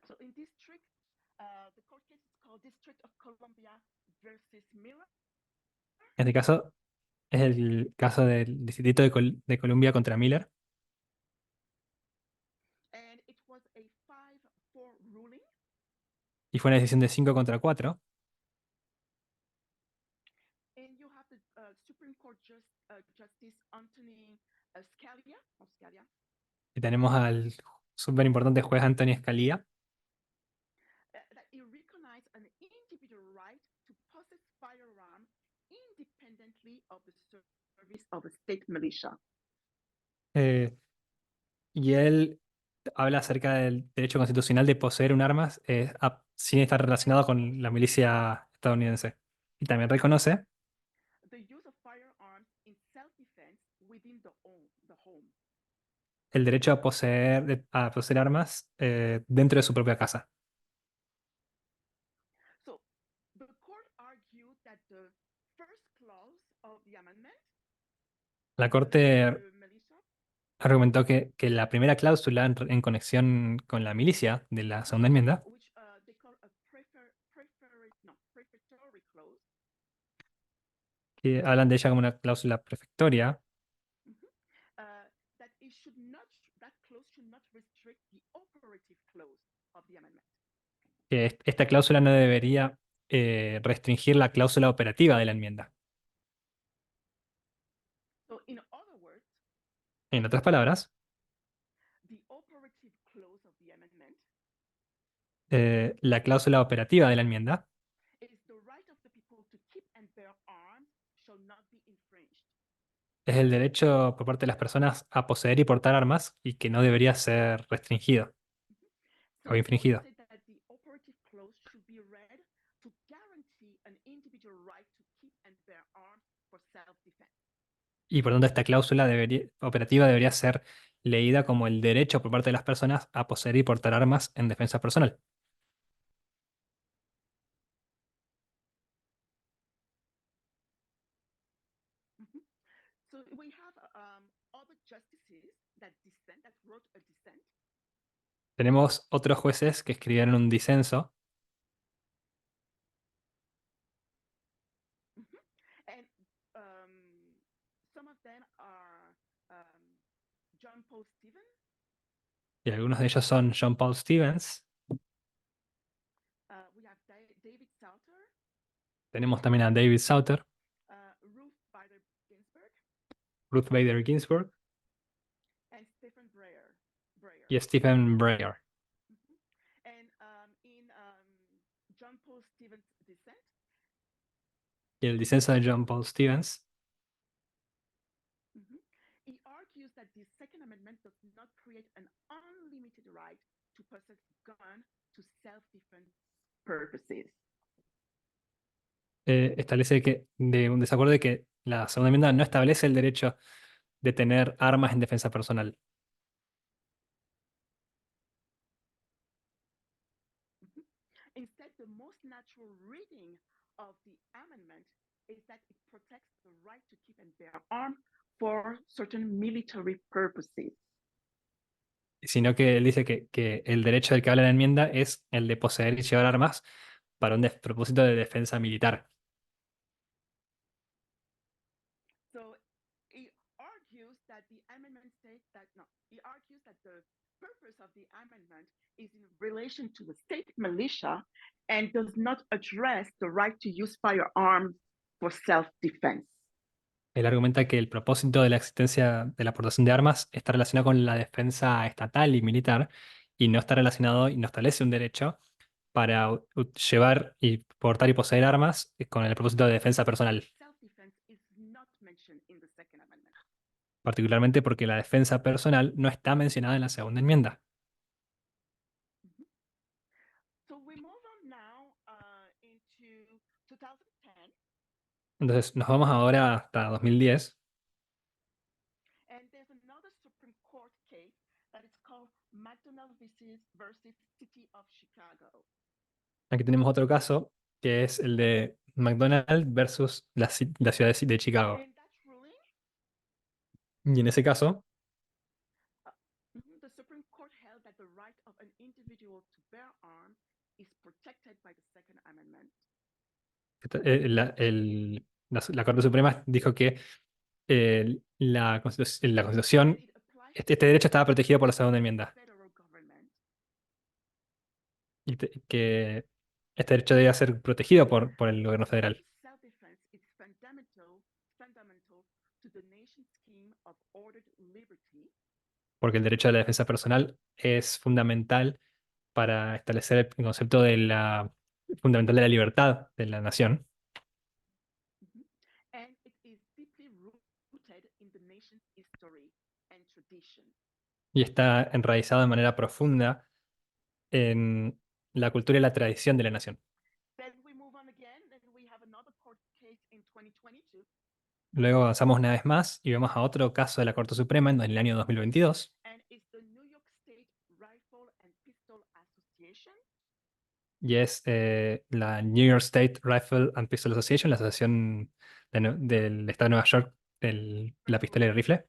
So in district, the court case is called District of Columbia versus Miller, En este caso es el caso del Distrito de Columbia contra Miller and it was a 5-4 ruling y fue una decisión de 5 contra 4 the Supreme Court Justice Anthony Scalia, or Scalia, Y tenemos al súper importante juez Antonio Scalia, that he recognized an individual right to possess firearm independently of the service of a state militia. eh, y él habla acerca del derecho constitucional de poseer un armas sin estar relacionado con la milicia estadounidense. Y también reconoce The use of firearms in self-defense within the home. el derecho a poseer armas dentro de su propia casa. So the court argued that the first clause of the amendment La Corte the militia argumentó que la primera cláusula en conexión con la milicia de la segunda enmienda, which they call a prefatory clause, que hablan de ella como una cláusula prefectoria, that it should not that clause should not restrict the operative clause of the amendment. que esta cláusula no debería restringir la cláusula operativa de la enmienda. So in other words, En otras palabras, the operative clause of the amendment la cláusula operativa de la enmienda is the right of the people to keep and bear arms shall not be infringed. es el derecho por parte de las personas a poseer y portar armas y que no debería ser restringido So o the court infringido. said that the operative clause should be read to guarantee an individual right to keep and bear arms for self-defense. Y por tanto, esta cláusula operativa debería ser leída como el derecho por parte de las personas a poseer y portar armas en defensa personal. Mhm. So we have other justices that wrote a dissent. Tenemos otros jueces que escribieron un disenso, Mhm. And some of them are John Paul Stevens, y algunos de ellos son John Paul Stevens. we have David Souter, Tenemos también a David Souter, Ruth Bader Ginsburg, Ruth Bader Ginsburg and Stephen Breyer. y Stephen Breyer. Mhm. And in John Paul Stevens' dissent, Y el disenso de John Paul Stevens he argues that the Second Amendment does not create an unlimited right to possess gun to self-defense purposes. establece que de un desacuerdo de que la segunda enmienda no establece el derecho de tener armas en defensa personal. Instead, the most natural reading of the amendment is that it protects the right to keep and bear arms for certain military purposes. Sino que él dice que el derecho del que habla la enmienda es el de poseer y llevar armas para un propósito de defensa militar. So he argues that the amendment states that no, he argues that the purpose of the amendment is in relation to the state militia and does not address the right to use firearms for self-defense. Él argumenta que el propósito de la existencia de la aportación de armas está relacionado con la defensa estatal y militar y no está relacionado y no establece un derecho para llevar y portar y poseer armas con el propósito de defensa personal, Self-defense is not mentioned in the Second Amendment. particularmente porque la defensa personal no está mencionada en la segunda enmienda. So we move on now into 2010, Entonces nos vamos ahora hasta 2010. and there's another Supreme Court case that is called McDonald versus City of Chicago. Aquí tenemos otro caso que es el de McDonald's versus la ciudad de Chicago. In that ruling, Y en ese caso, the Supreme Court held that the right of an individual to bear arms is protected by the Second Amendment. la Corte Suprema dijo que la And Constitución, it applies este derecho estaba protegido por la segunda enmienda federal government. y que este derecho debía ser protegido por el gobierno federal. Self-defense is fundamental fundamental to the nation's scheme of ordered liberty. Porque el derecho a la defensa personal es fundamental para establecer el concepto de la fundamental de la libertad de la nación. Mhm. And it is deeply rooted in the nation's history and tradition. Y está enraizado de manera profunda en la cultura y la tradición de la nación. Then we move on again, then we have another court case in 2022. Luego avanzamos una vez más y vemos a otro caso de la Corte Suprema en el año 2022, And it's the New York State Rifle and Pistol Association. y es la New York State Rifle and Pistol Association, la asociación del estado de Nueva York de la pistola y el rifle,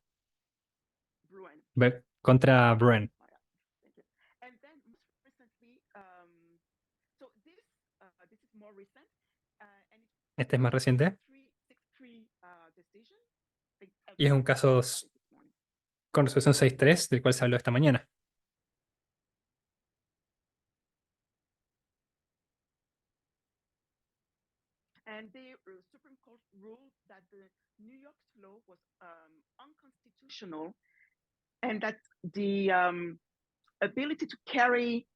Bruin. contra Bruen. Oh, yeah. Thank you. And then most recently, so this is more recent, and it's Este es más reciente 6-3 decision. y es un caso This morning. con resolución 6.3 del cual se habló esta mañana. And the Supreme Court ruled that the New York's law was unconstitutional, and that the ability to carry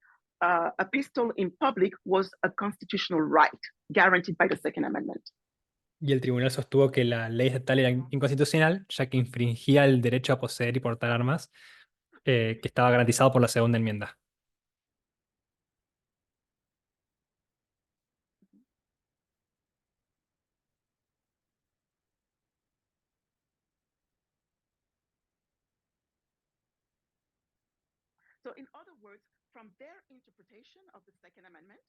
a pistol in public was a constitutional right guaranteed by the Second Amendment. Y el tribunal sostuvo que la ley estatal era inconstitucional, ya que infringía el derecho a poseer y portar armas, que estaba garantizado por la segunda enmienda. So, in other words, from their interpretation of the Second Amendment,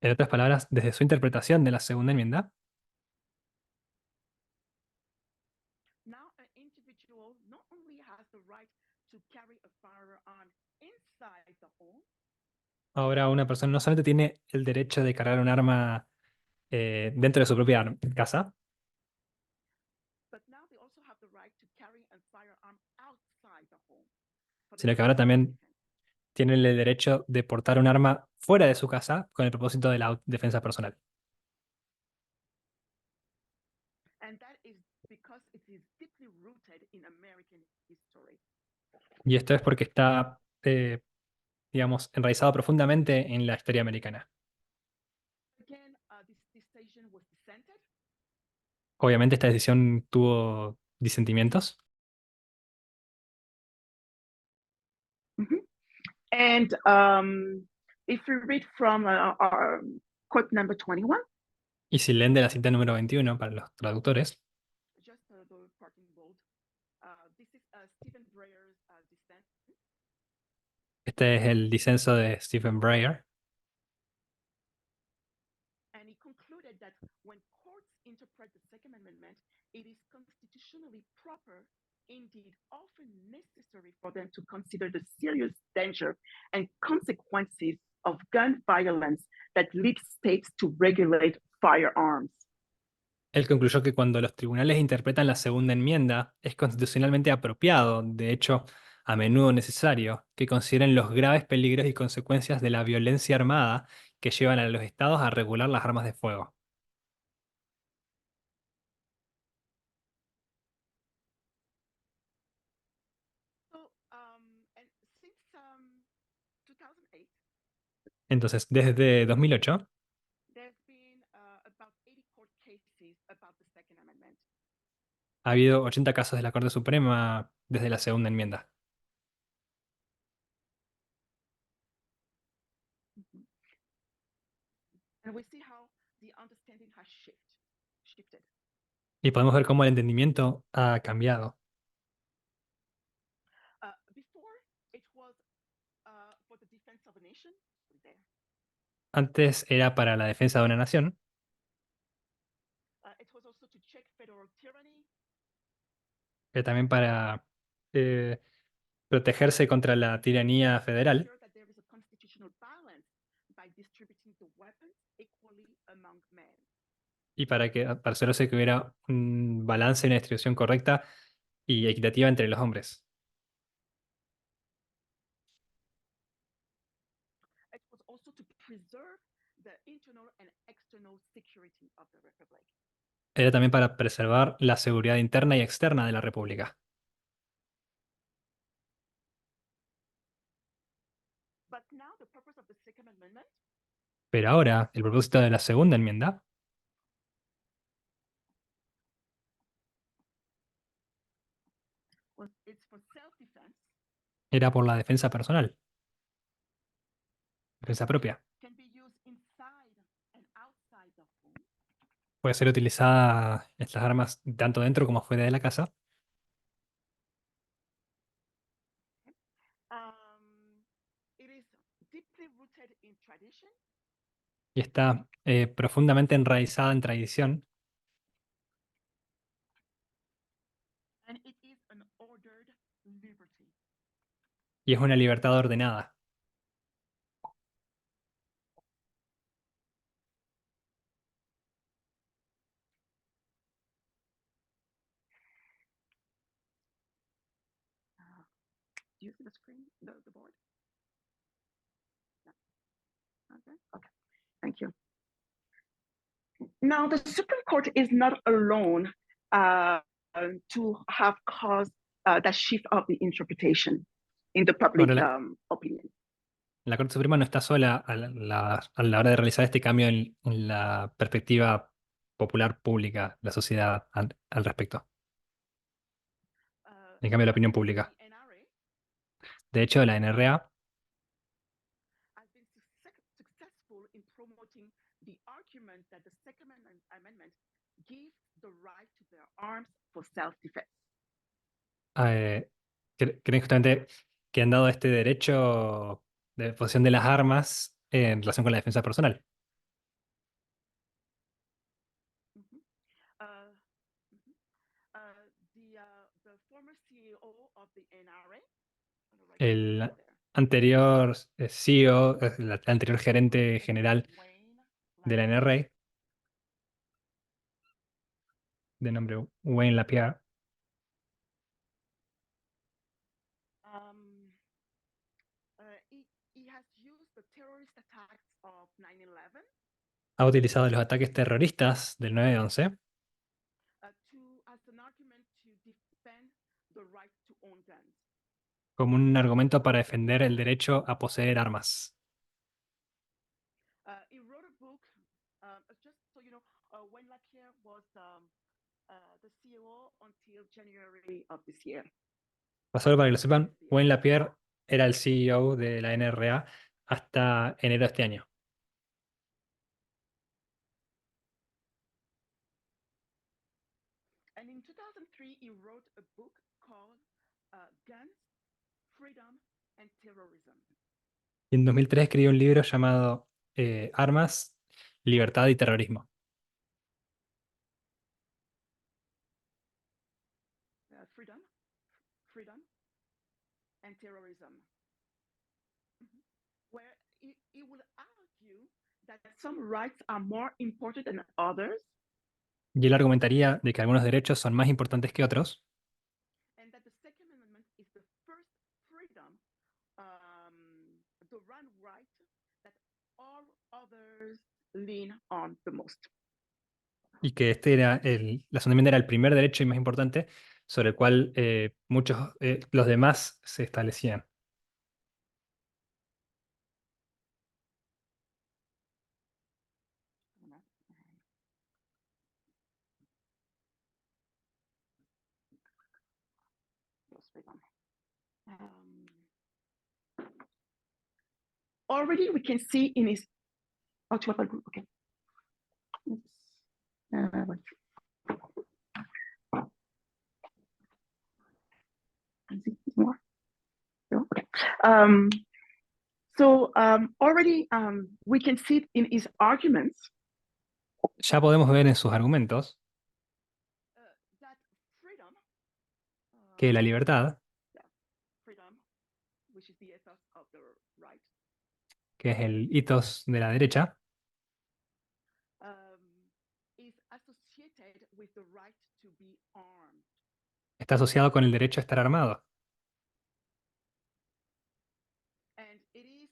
En otras palabras, desde su interpretación de la segunda enmienda, now an individual not only has the right to carry a firearm inside the home, ahora una persona no solamente tiene el derecho de cargar un arma dentro de su propia casa, but now they also have the right to carry a firearm outside the home for the sino que ahora purpose of también defense. tiene el derecho de portar un arma fuera de su casa con el propósito de la defensa personal. And that is because it is deeply rooted in American history. Y esto es porque está, digamos, enraizado profundamente en la historia americana. Again, this decision was dissented, Obviamente esta decisión tuvo disentimientos. Mhm. And if we read from our quote number 21, Y si leen de la cita número 21 para los traductores, just the parking bold, this is Stephen Breyer's dissent. este es el disenso de Stephen Breyer, And he concluded that when courts interpret the Second Amendment, it is constitutionally proper, indeed often necessary, for them to consider the serious danger and consequences of gun violence that lead states to regulate firearms. él concluyó que cuando los tribunales interpretan la segunda enmienda, es constitucionalmente apropiado, de hecho, a menudo necesario, que consideren los graves peligros y consecuencias de la violencia armada que llevan a los estados a regular las armas de fuego. So, and since 2008, Entonces, desde 2008 there's been about 80 court cases about the Second Amendment. ha habido 80 casos de la Corte Suprema desde la segunda enmienda. Mhm. And we see how the understanding has shifted. Y podemos ver cómo el entendimiento ha cambiado. Before, it was for the defense of a nation. There. Antes era para la defensa de una nación, It was also to check federal tyranny, pero también para eh, protegerse contra la tiranía federal ensure that there is a constitutional balance by distributing the weapons equally among men. y para asegurarse que hubiera un balance y una distribución correcta y equitativa entre los hombres. It was also to preserve the internal and external security of the republic. Era también para preservar la seguridad interna y externa de la República. But now the purpose of the Second Amendment Pero ahora, el propósito de la segunda enmienda was it's for self-defense, era por la defensa personal, defensa propia. can be used inside and outside the home, Puede ser utilizada estas armas tanto dentro como fuera de la casa. um, it is deeply rooted in tradition, Y está profundamente enraizada en tradición and it is an ordered liberty. y es una libertad ordenada. Do you see the screen, the board? Yeah. Okay. Thank you. Now, the Supreme Court is not alone to have caused that shift of the interpretation in the Ahora, public opinion. la Corte Suprema no está sola a la hora de realizar este cambio en la perspectiva popular pública, la sociedad al respecto, en cambio de la opinión pública. The NRA De hecho, la NRA has been successful in promoting the argument that the Second Amendment gives the right to bear arms for self-defense. creen justamente que han dado este derecho de posesión de las armas en relación con la defensa personal. Mhm. Uh, mhm. The former CEO of the NRA, I'm gonna write his name El down there, anterior CEO, el anterior gerente general Wayne de la Lapierre, NRA, de nombre Wayne Lapierre, um, he has used the terrorist attacks of 9/11 ha utilizado los ataques terroristas del 9/11 as an argument to defend the right to own guns. como un argumento para defender el derecho a poseer armas. He wrote a book, just so you know, Wayne Lapierre was the CEO until January of this year. Solo para que lo sepan, Wayne Lapierre era el CEO de la NRA hasta enero de este año. And in 2003, he wrote a book called Guns, Freedom, and Terrorism. Y en 2003 escribió un libro llamado Armas, Libertad y Terrorismo. Freedom, Freedom, and Terrorism. Where he would argue that some rights are more important than others, Y él argumentaría de que algunos derechos son más importantes que otros and that the Second Amendment is the first freedom, the one right that all others lean on the most. y que este era la segunda enmienda era el primer derecho y más importante sobre el cual muchos, los demás se establecían. Already we can see in his group, okay. More. Okay. Already we can see in his arguments Ya podemos ver en sus argumentos that freedom, que la libertad, freedom, which is the ethos of the right, que es el ethos de la derecha, is associated with the right to be armed. está asociado con el derecho a estar armado. And it is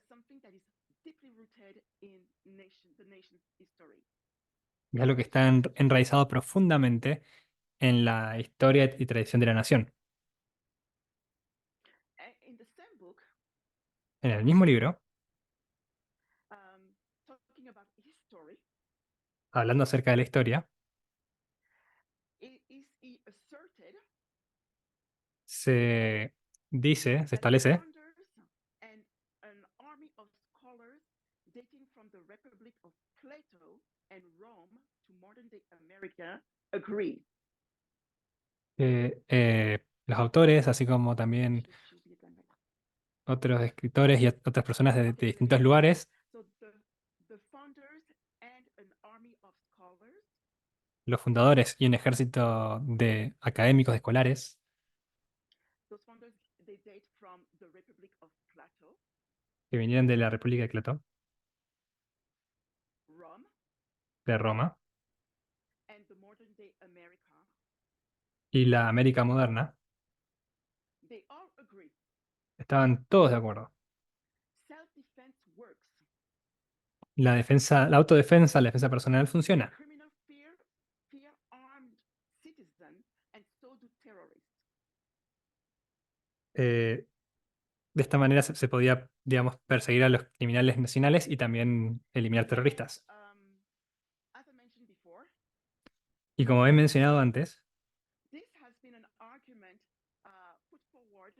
something that is deeply rooted in the nation's history. Es algo que está enraizado profundamente en la historia y tradición de la nación. In the same book, En el mismo libro, talking about history, hablando acerca de la historia, he asserted se dice, se that establece founders and an army of scholars dating from the Republic of Plato and Rome to modern day America agree. que los autores, así como también otros escritores y otras personas de Okay, let me distintos repeat. lugares, So the founders and an army of scholars, los fundadores y un ejército de académicos, de escolares, those founders they date from the Republic of Plato, que vinieron de la República de Platón, Rome, de Roma, and the modern day America, y la América moderna, they all agree. estaban todos de acuerdo. Self-defense works. La defensa, la autodefensa, la defensa personal The funciona. criminal fear armed citizen, and so do terrorists. Eh, de esta manera se podía, digamos, perseguir a los criminales nacionales y también eliminar And terroristas. as I mentioned before, Y como he mencionado antes, this has been an argument put forward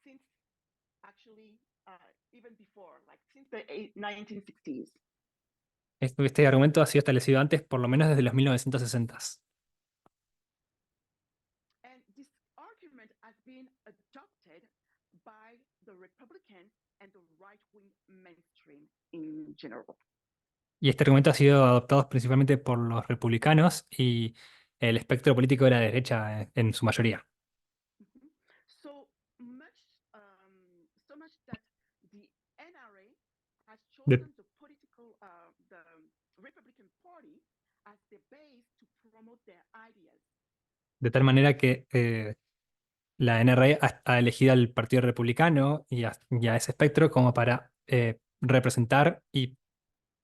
since actually even before, like since the 1960s. este argumento ha sido establecido antes, por lo menos desde los 1960s. And this argument has been adopted by the Republicans and the right-wing mainstream in general. Y este argumento ha sido adoptado principalmente por los republicanos y el espectro político de la derecha en su mayoría. Mhm. So much, so much that the NRA has De, chosen the Republican Party as the base to promote their ideas. de tal manera que la NRA ha elegido al Partido Republicano y a ese espectro como para representar y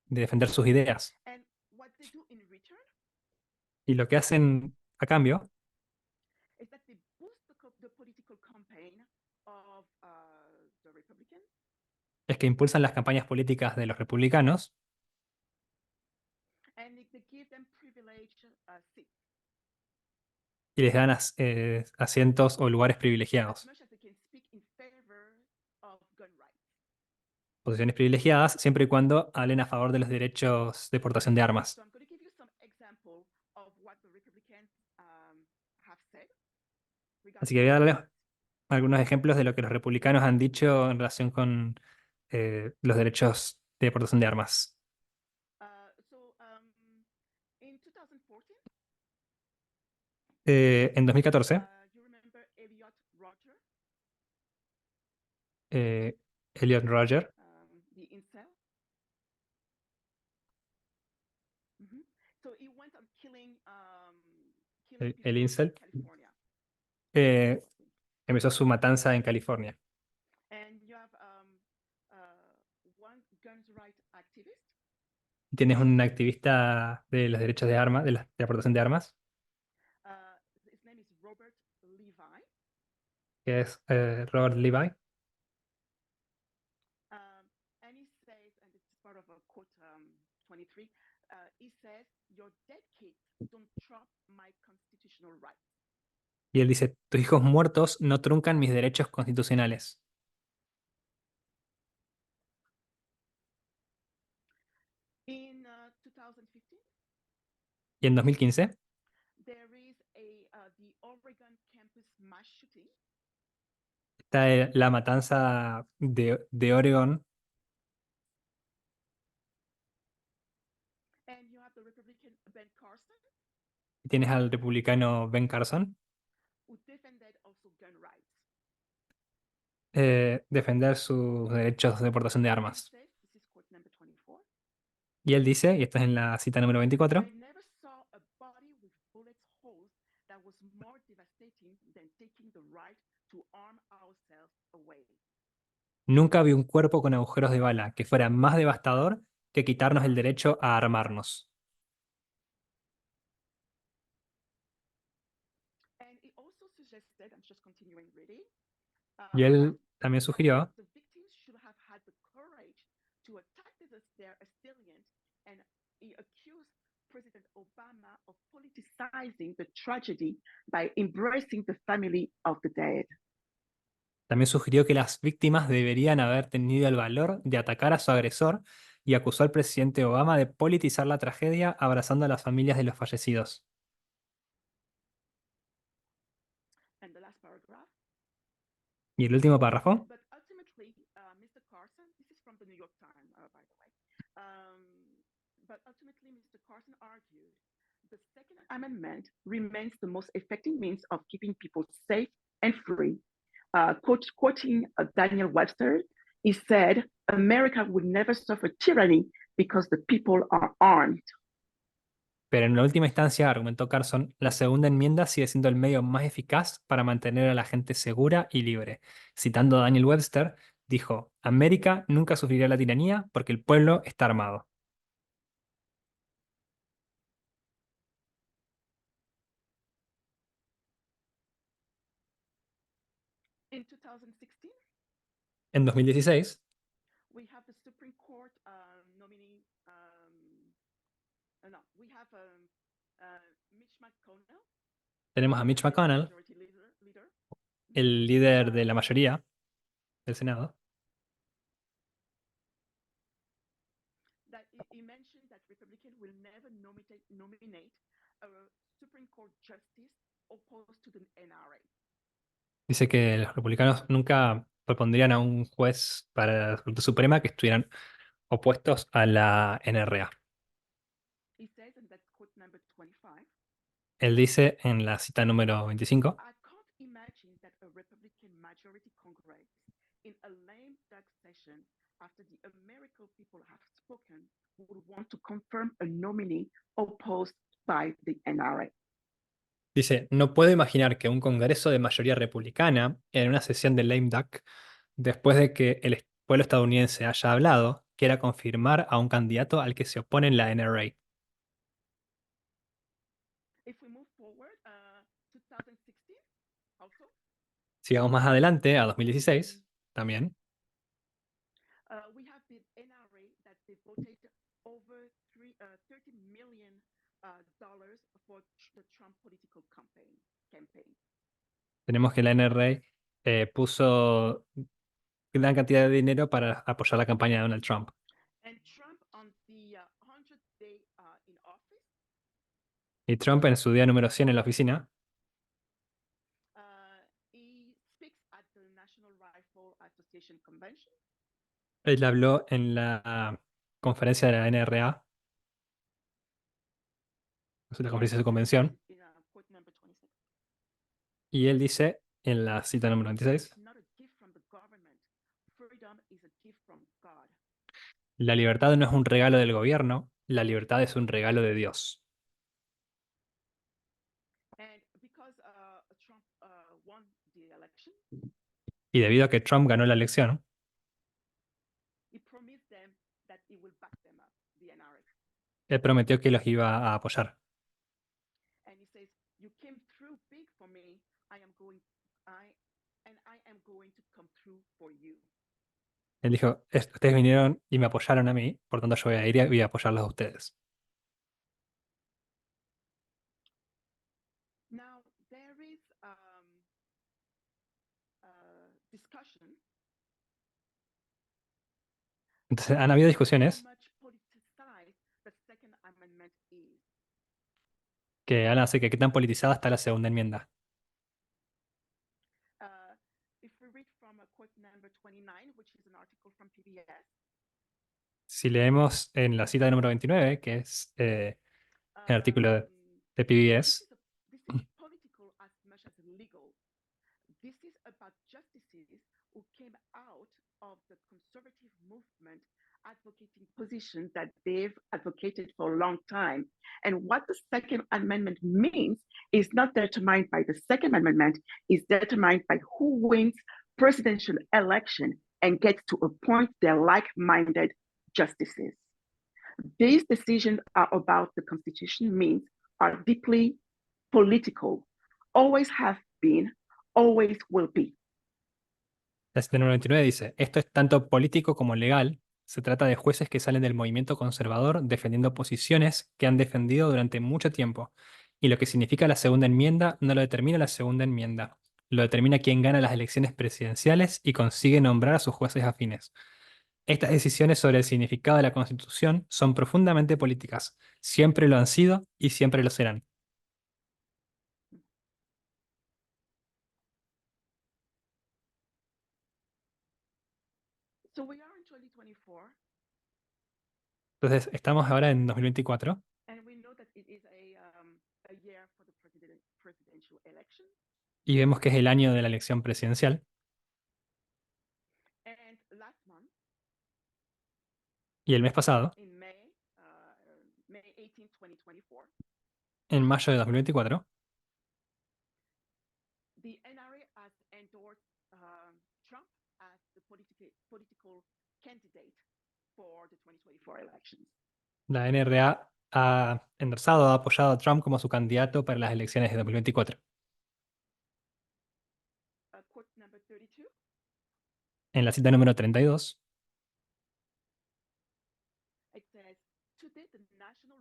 defender sus ideas. And what they do in return Y lo que hacen a cambio is that they boost the political campaign of the Republicans, es que impulsan las campañas políticas de los republicanos and they give them privileged seats y les dan asientos o lugares as privilegiados. much as they can speak in favor of gun rights. Posiciones privilegiadas siempre y cuando hablen a favor de los derechos de portación de armas. So I'm going to give you some example of what the Republicans have said Así regarding que voy a gun darles rights. algunos ejemplos de lo que los republicanos han dicho en relación con los derechos de portación de armas. In 2014, En 2014, you remember Elliot Rodger, Elliot Rodger, the incel? Mhm. So he went on killing el people in incel, California. eh, empezó su matanza en California. And you have one guns rights activist. Tienes un activista de los derechos de armas, de la portación de armas, His name is Robert Levi. que es Robert Levi, And he says, and it's part of a quote 23, he says, your dead kids don't trump my constitutional rights. y él dice, tus hijos muertos no truncan mis derechos constitucionales. In 2015, Y en 2015 there is the Oregon campus mass shooting. está la matanza de Oregon, And you have the Republican Ben Carson, y tienes al republicano Ben Carson, who defended also gun rights. defender sus derechos de portación de And he armas. says, this is quote number 24, Y él dice, y esta es en la cita número 24, I never saw a body with bullets holes that was more devastating than taking the right to arm ourselves away. nunca vi un cuerpo con agujeros de bala que fuera más devastador que quitarnos el derecho a armarnos. he also suggested, I'm just continuing reading, Y that él también sugirió the victims should have had the courage to attack their assailant, and he accused President Obama of politicizing the tragedy by embracing the family of the dead. También sugirió que las víctimas deberían haber tenido el valor de atacar a su agresor y acusó al presidente Obama de politizar la tragedia abrazando a las familias de los fallecidos. And the last paragraph. Y el último párrafo. But ultimately, Mr. Carson, this is from the New York Times, by the way. But ultimately, Mr. Carson argued the Second Amendment remains the most effective means of keeping people safe and free. Quoting Daniel Webster, he said, America would never suffer tyranny because the people are armed. Pero en la última instancia, argumentó Carson, la segunda enmienda sigue siendo el medio más eficaz para mantener a la gente segura y libre. Citando a Daniel Webster, dijo, América nunca sufrirá la tiranía porque el pueblo está armado. In 2016, En 2016, we have the Supreme Court nominee. No, we have Mitch McConnell, tenemos a Mitch McConnell, Majority Leader, el líder de la mayoría del Senado, that he mentioned that Republicans will never nominate a Supreme Court justice opposed to the NRA. dice que los republicanos nunca propondrían a un juez para la Corte Suprema que estuvieran opuestos a la NRA. He says, and that's quote number 25, Él dice en la cita número 25, I can't imagine that a Republican majority Congress in a lame duck session after the American people have spoken would want to confirm a nominee opposed by the NRA. dice, no puedo imaginar que un Congreso de mayoría republicana, en una sesión de lame duck, después de que el pueblo estadounidense haya hablado, quiera confirmar a un candidato al que se opone en la NRA. If we move forward, 2016 also, Sigamos más adelante, a 2016, también. we have the NRA that devoted over $30 million for the Trump political campaign. Tenemos que la NRA puso gran cantidad de dinero para apoyar la campaña de Donald Trump. And Trump on the 100th day in office, Y Trump en su día número 100 en la oficina, he speaks at the National Rifle Association Convention. él habló en la conferencia de la NRA, la conferencia de su convención, In quote number 26. y él dice en la cita número 26, Not a gift from the government. Freedom is a gift from God. la libertad no es un regalo del gobierno, la libertad es un regalo de Dios. And because Trump won the election, Y debido a que Trump ganó la elección, he promised them that he will back them up, the NRA. él prometió que los iba a apoyar. And he says, "You came through big for me. I am going to come through for you." Él dijo, ustedes vinieron y me apoyaron a mí, por tanto yo voy a ir y voy a apoyarlos a ustedes. Now there is discussion Entonces han habido how discusiones much politicized the Second Amendment is. que han hace que qué tan politizada está la segunda enmienda. If we read from quote number 29, which is an article from PBS, Si leemos en la cita número 29, que es el artículo de PBS, this is political as much as legal. This is about justices who came out of the conservative movement advocating positions that they've advocated for a long time. And what the Second Amendment means is not determined by the Second Amendment, is determined by who wins presidential election and gets to appoint their like-minded justices. These decisions are about the Constitution means are deeply political, always have been, always will be. La 799 dice, esto es tanto político como legal. Se trata de jueces que salen del movimiento conservador defendiendo posiciones que han defendido durante mucho tiempo. Y lo que significa la segunda enmienda no lo determina la segunda enmienda. Lo determina quien gana las elecciones presidenciales y consigue nombrar a sus jueces afines. Estas decisiones sobre el significado de la Constitución son profundamente políticas. Siempre lo han sido y siempre lo serán. So we are in 2024, Entonces, estamos ahora en 2024 and we know that it is a year for the presidential election. y vemos que es el año de la elección presidencial. And last month, Y el mes pasado, in May 18, 2024, en mayo de 2024, the NRA has endorsed Trump as the political candidate for the 2024 elections. la NRA ha endorsado, ha apoyado a Trump como su candidato para las elecciones de 2024. Quote number 32. En la cita número 32, It says, today the National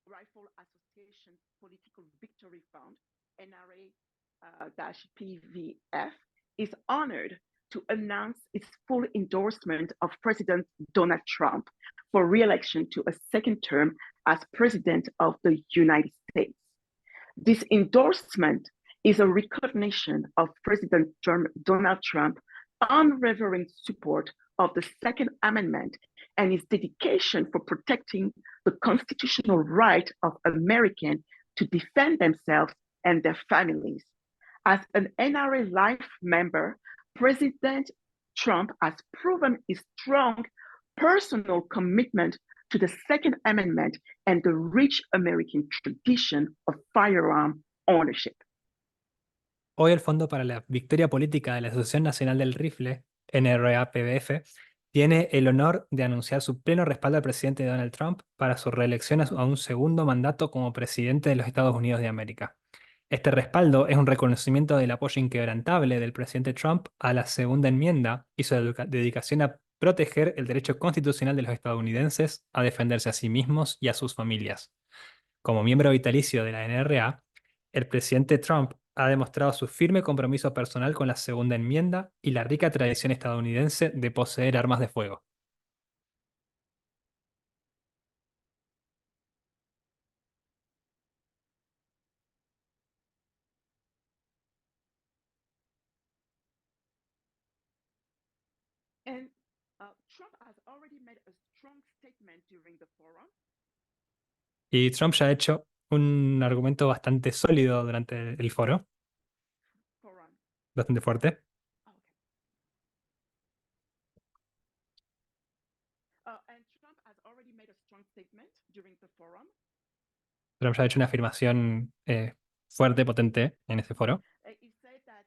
Rifle Association Political Victory Fund, NRA-PVF, is honored to announce its full endorsement of President Donald Trump for re-election to a second term as President of the United States. This endorsement is a recognition of President Donald Trump's unwavering support of the Second Amendment and his dedication for protecting the constitutional right of Americans to defend themselves and their families. As an NRA Life member, President Trump has proven his strong personal commitment to the Second Amendment and the rich American tradition of firearm ownership. hoy el Fondo para la Victoria Política de la Asociación Nacional del Rifle, NRAPBF, tiene el honor de anunciar su pleno respaldo al presidente Donald Trump para su reelección a un segundo mandato como presidente de los Estados Unidos de América. Este respaldo es un reconocimiento del apoyo inquebrantable del presidente Trump a la segunda enmienda y su dedicación a proteger el derecho constitucional de los estadounidenses a defenderse a sí mismos y a sus familias. Como miembro vitalicio de la NRA, el presidente Trump ha demostrado su firme compromiso personal con la segunda enmienda y la rica tradición estadounidense de poseer armas de fuego. And Trump has already made a strong statement during the forum. Y Trump ya ha hecho un argumento bastante sólido durante el foro, Forum. bastante fuerte. Oh, okay. And Trump has already made a strong statement during the forum. Trump ya ha hecho una afirmación fuerte, potente en ese foro. He said that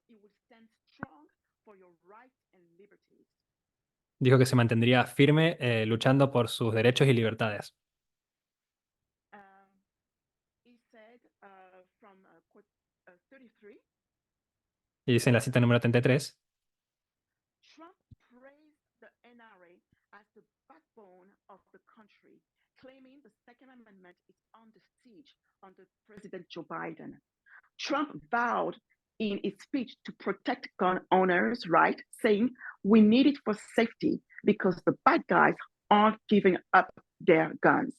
he would stand strong for your rights and liberties. Dijo que se mantendría firme luchando por sus derechos y libertades. He said from quote 33, Y dice en la cita número 33, Trump praised the NRA as the backbone of the country, claiming the Second Amendment is under siege under President Joe Biden. Trump vowed in his speech to protect gun owners' rights, saying, we need it for safety because the bad guys aren't giving up their guns.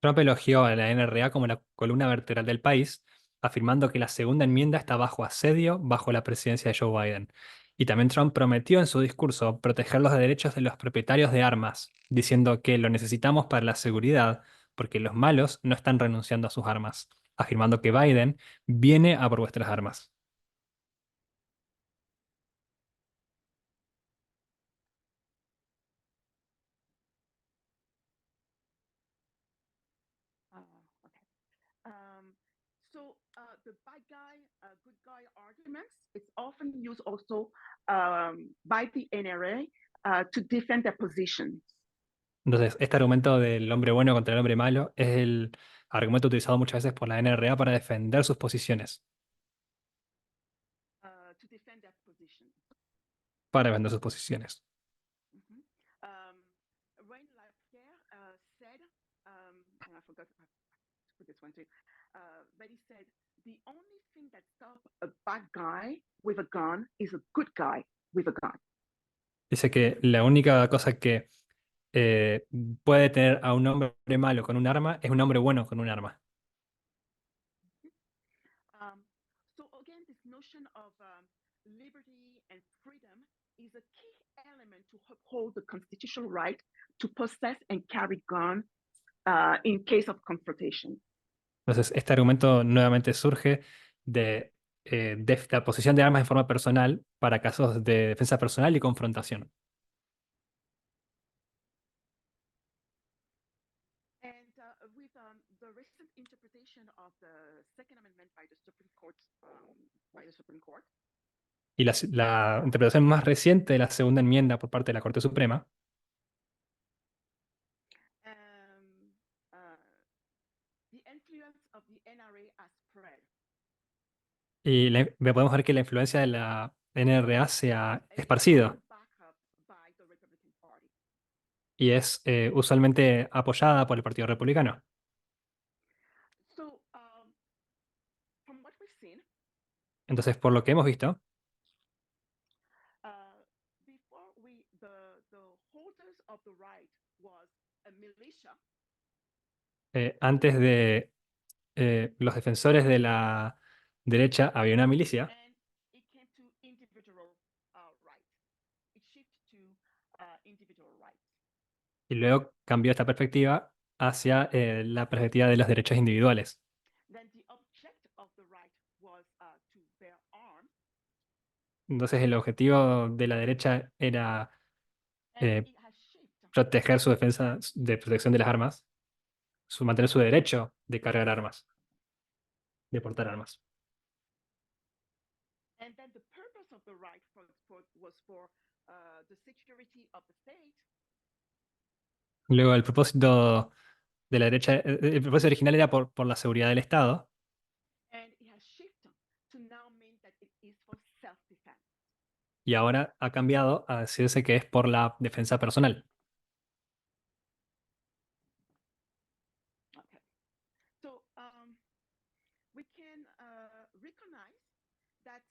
Trump elogió a la NRA como la columna vertebral del país, afirmando que la segunda enmienda está bajo asedio bajo la presidencia de Joe Biden. Y también Trump prometió en su discurso proteger los derechos de los propietarios de armas, diciendo que lo necesitamos para la seguridad, porque los malos no están renunciando a sus armas, afirmando que Biden viene a por vuestras armas. Okay. So the bad guy, good guy arguments is often used also by the NRA to defend their positions. Entonces, este argumento del hombre bueno contra el hombre malo es el argumento utilizado muchas veces por la NRA para defender sus posiciones, to defend their position. para defender sus posiciones. Mhm. Rain Lapierre said, and I forgot to put this one too, but he said, the only thing that stops a bad guy with a gun is a good guy with a gun. Dice que la única cosa que eh, puede tener a un hombre malo con un arma es un hombre bueno con un arma. Um, so again, this notion of liberty and freedom is a key element to uphold the constitutional right to possess and carry guns in case of confrontation. Entonces, este argumento nuevamente surge de la posición de armas en forma personal para casos de defensa personal y confrontación. And with the recent interpretation of the Second Amendment by the Supreme Court, Y la interpretación más reciente de la segunda enmienda por parte de la Corte Suprema, um, uh, the influence of the NRA has spread, y podemos ver que la influencia de la NRA se ha and it's esparcido often backed up by the Republican Party. y es usualmente apoyada por el Partido Republicano. So, from what we've seen, Entonces, por lo que hemos visto, before the holders of the right was a militia, antes de los defensores de la derecha había una milicia and it came to individual rights. It shifted to individual rights. y luego cambió esta perspectiva hacia la perspectiva de los derechos individuales. Then the object of the right was to bear arms, Entonces, el objetivo de la derecha era and eh, it has shifted. proteger su defensa de protección de las armas, mantener su derecho de cargar armas, de portar armas. And then the purpose of the right was for the security of the state, Luego, el propósito de la derecha, el propósito original era por la seguridad del Estado, and it has shifted to now mean that it is for self-defense. y ahora ha cambiado a decirse que es por la defensa personal. Okay. So we can recognize that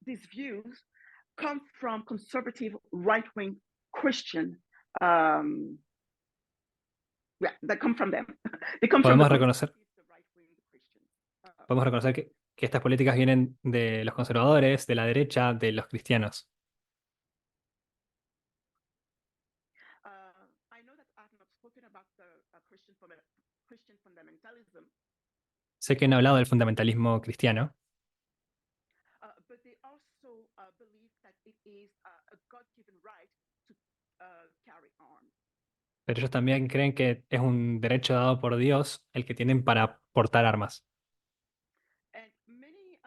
these views come from conservative right-wing Christian. Yeah, that come from them. They come from the Podemos reconocer, conservative, the right-wing Christians. podemos reconocer que estas políticas vienen de los conservadores, de la derecha, de los cristianos. I know that I've not spoken about the Christian fundamentalism, Sé que han hablado del fundamentalismo cristiano, but they also believe that it is a God-given right to carry arms. pero ellos también creen que es un derecho dado por Dios el que tienen para portar armas. And many,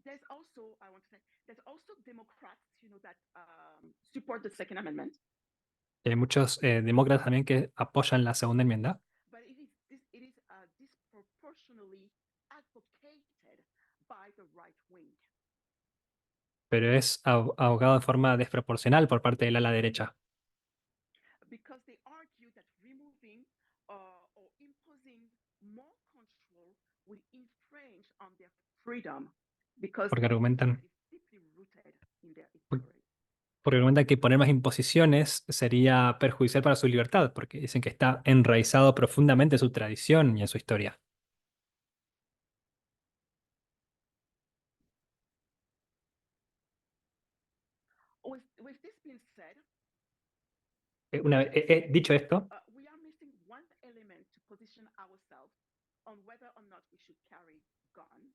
there's also, I want to say, there's also Democrats, that support the Second Amendment, Hay muchos demócratas también que apoyan la segunda enmienda, but it is disproportionately advocated by the right wing. pero es abogado de forma desproporcional por parte del ala derecha, Because they argue that removing or imposing more control will infringe on their freedom because porque it is something argumentan, that is deeply rooted in their history. porque argumentan que poner más imposiciones sería perjudicial para su libertad, porque dicen que está enraizado profundamente en su tradición y en su historia. With this being said, Una vez dicho esto, we are missing one element to position ourselves on whether or not we should carry guns.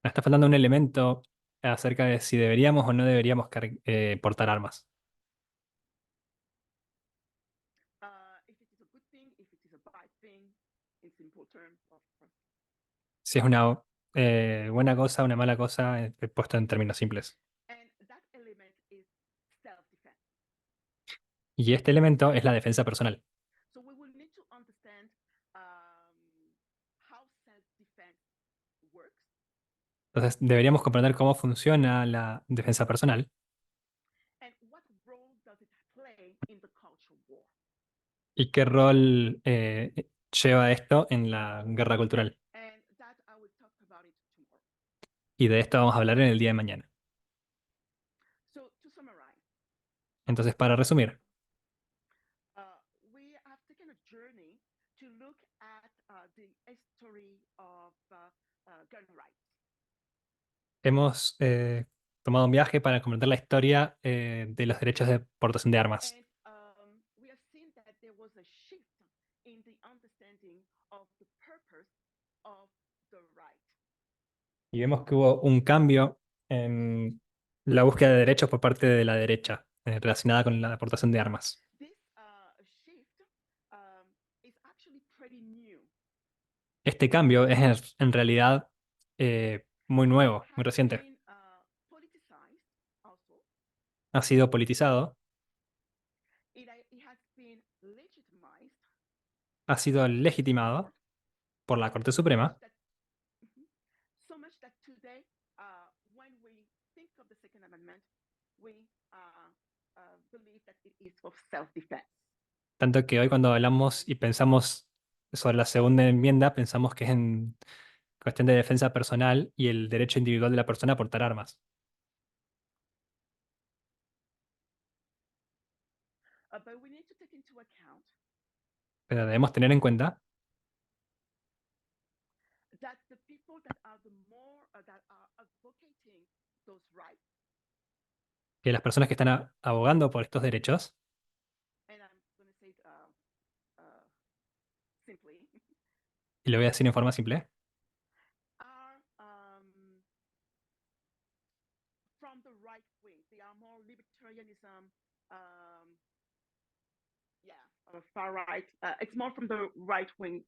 nos está faltando un elemento acerca de si deberíamos o no deberíamos portar armas. If it is a good thing, if it is a bad thing, in simple terms, of course. Si es una buena cosa, una mala cosa, puesto en términos simples. And that element is Y este elemento es la defensa personal. So we will need to understand how self-defense works Entonces, deberíamos comprender cómo funciona la defensa personal and what role does it play in the culture war. y qué rol lleva esto en la guerra cultural. And that I will talk about it tomorrow. Y de esto vamos a hablar en el día de mañana. So to summarize, Entonces, para resumir, we have taken a journey to look at the history of gun rights. hemos tomado un viaje para comprender la historia de los derechos de portación de armas. And we have seen that there was a shift in the understanding of the purpose of the right. Y vemos que hubo un cambio en la búsqueda de derechos por parte de la derecha relacionada con la portación de armas. This shift is actually pretty new. Este cambio es en realidad muy nuevo, It muy has reciente. been politicized also. Ha sido politizado, It has been legitimized ha sido by the Supreme legitimado Court. por la Corte So much Suprema, that, Mhm. So much that today, when we think of the Second Amendment, we believe that it is for self-defense. tanto que hoy cuando hablamos y pensamos sobre la segunda enmienda, pensamos que es en cuestión de defensa personal y el derecho individual de la persona a portar armas. But we need to take into account Pero debemos tener en cuenta that the people that are the more that are advocating those rights, que las personas que están abogando por estos derechos, and I'm going to say it simply, y lo voy a decir en forma simple, are from the right wing. They are more libertarianism. Yeah, far right. It's more from the right wing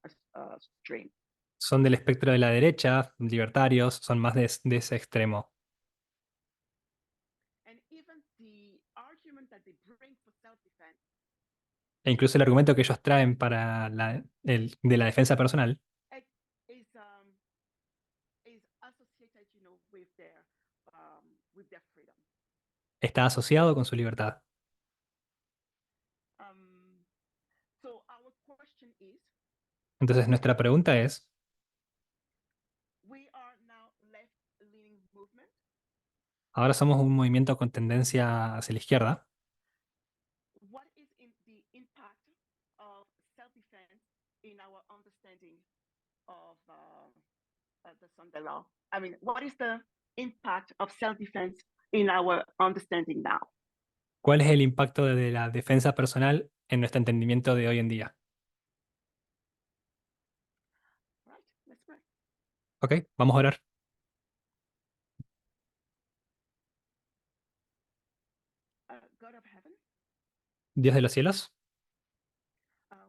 stream. son del espectro de la derecha, libertarios, son más de ese extremo. And even the argument that they bring for self-defense E incluso el argumento que ellos traen para de la defensa personal is is associated, with their freedom. está asociado con su libertad. So our question is, Entonces nuestra pregunta es, we are now left-leaning movement. ahora somos un movimiento con tendencia hacia la izquierda. What is the impact of self-defense in our understanding of the Sunday law? I mean, what is the impact of self-defense in our understanding now? ¿Cuál es el impacto de la defensa personal en nuestro entendimiento de hoy en día? Right? Let's pray. Ok, vamos a orar. God of heaven, Dios de los cielos,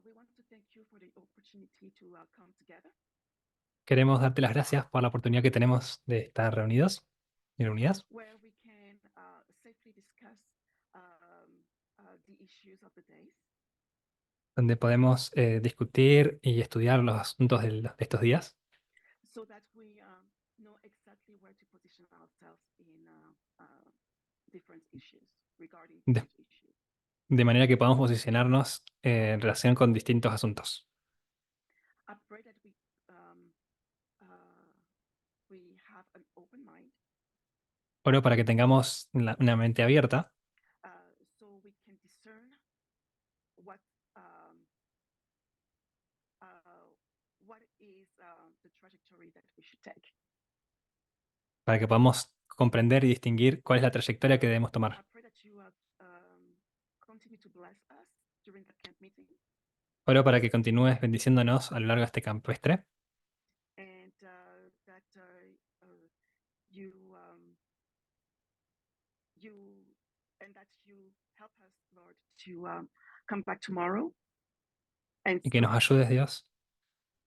we want to thank you for the opportunity to come together. queremos darte las gracias por la oportunidad que tenemos de estar reunidos y reunidas, where we can safely discuss the issues of the days. donde podemos discutir y estudiar los asuntos de estos días, So that we know exactly where to position ourselves in different issues regarding de, different issues. de manera que podamos posicionarnos en relación con distintos asuntos. I pray that we have an open mind, Oro para que tengamos una mente abierta so we can discern what is the trajectory that we should take. para que podamos comprender y distinguir cuál es la trayectoria que debemos I tomar. pray that you continue to bless us during the camp meeting, Oro para que continúes bendiciéndonos a lo largo de este campestre and that you help us, Lord, to come back tomorrow and y que nos start ayudes, Dios,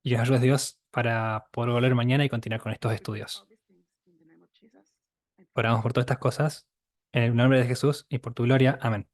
y que nos ayudes, Dios, para poder volver mañana y continuar con estos We pray estudios. all these things in the name of Jesus. And Oramos por todas estas cosas en el nombre de Jesús y por tu gloria. Amén.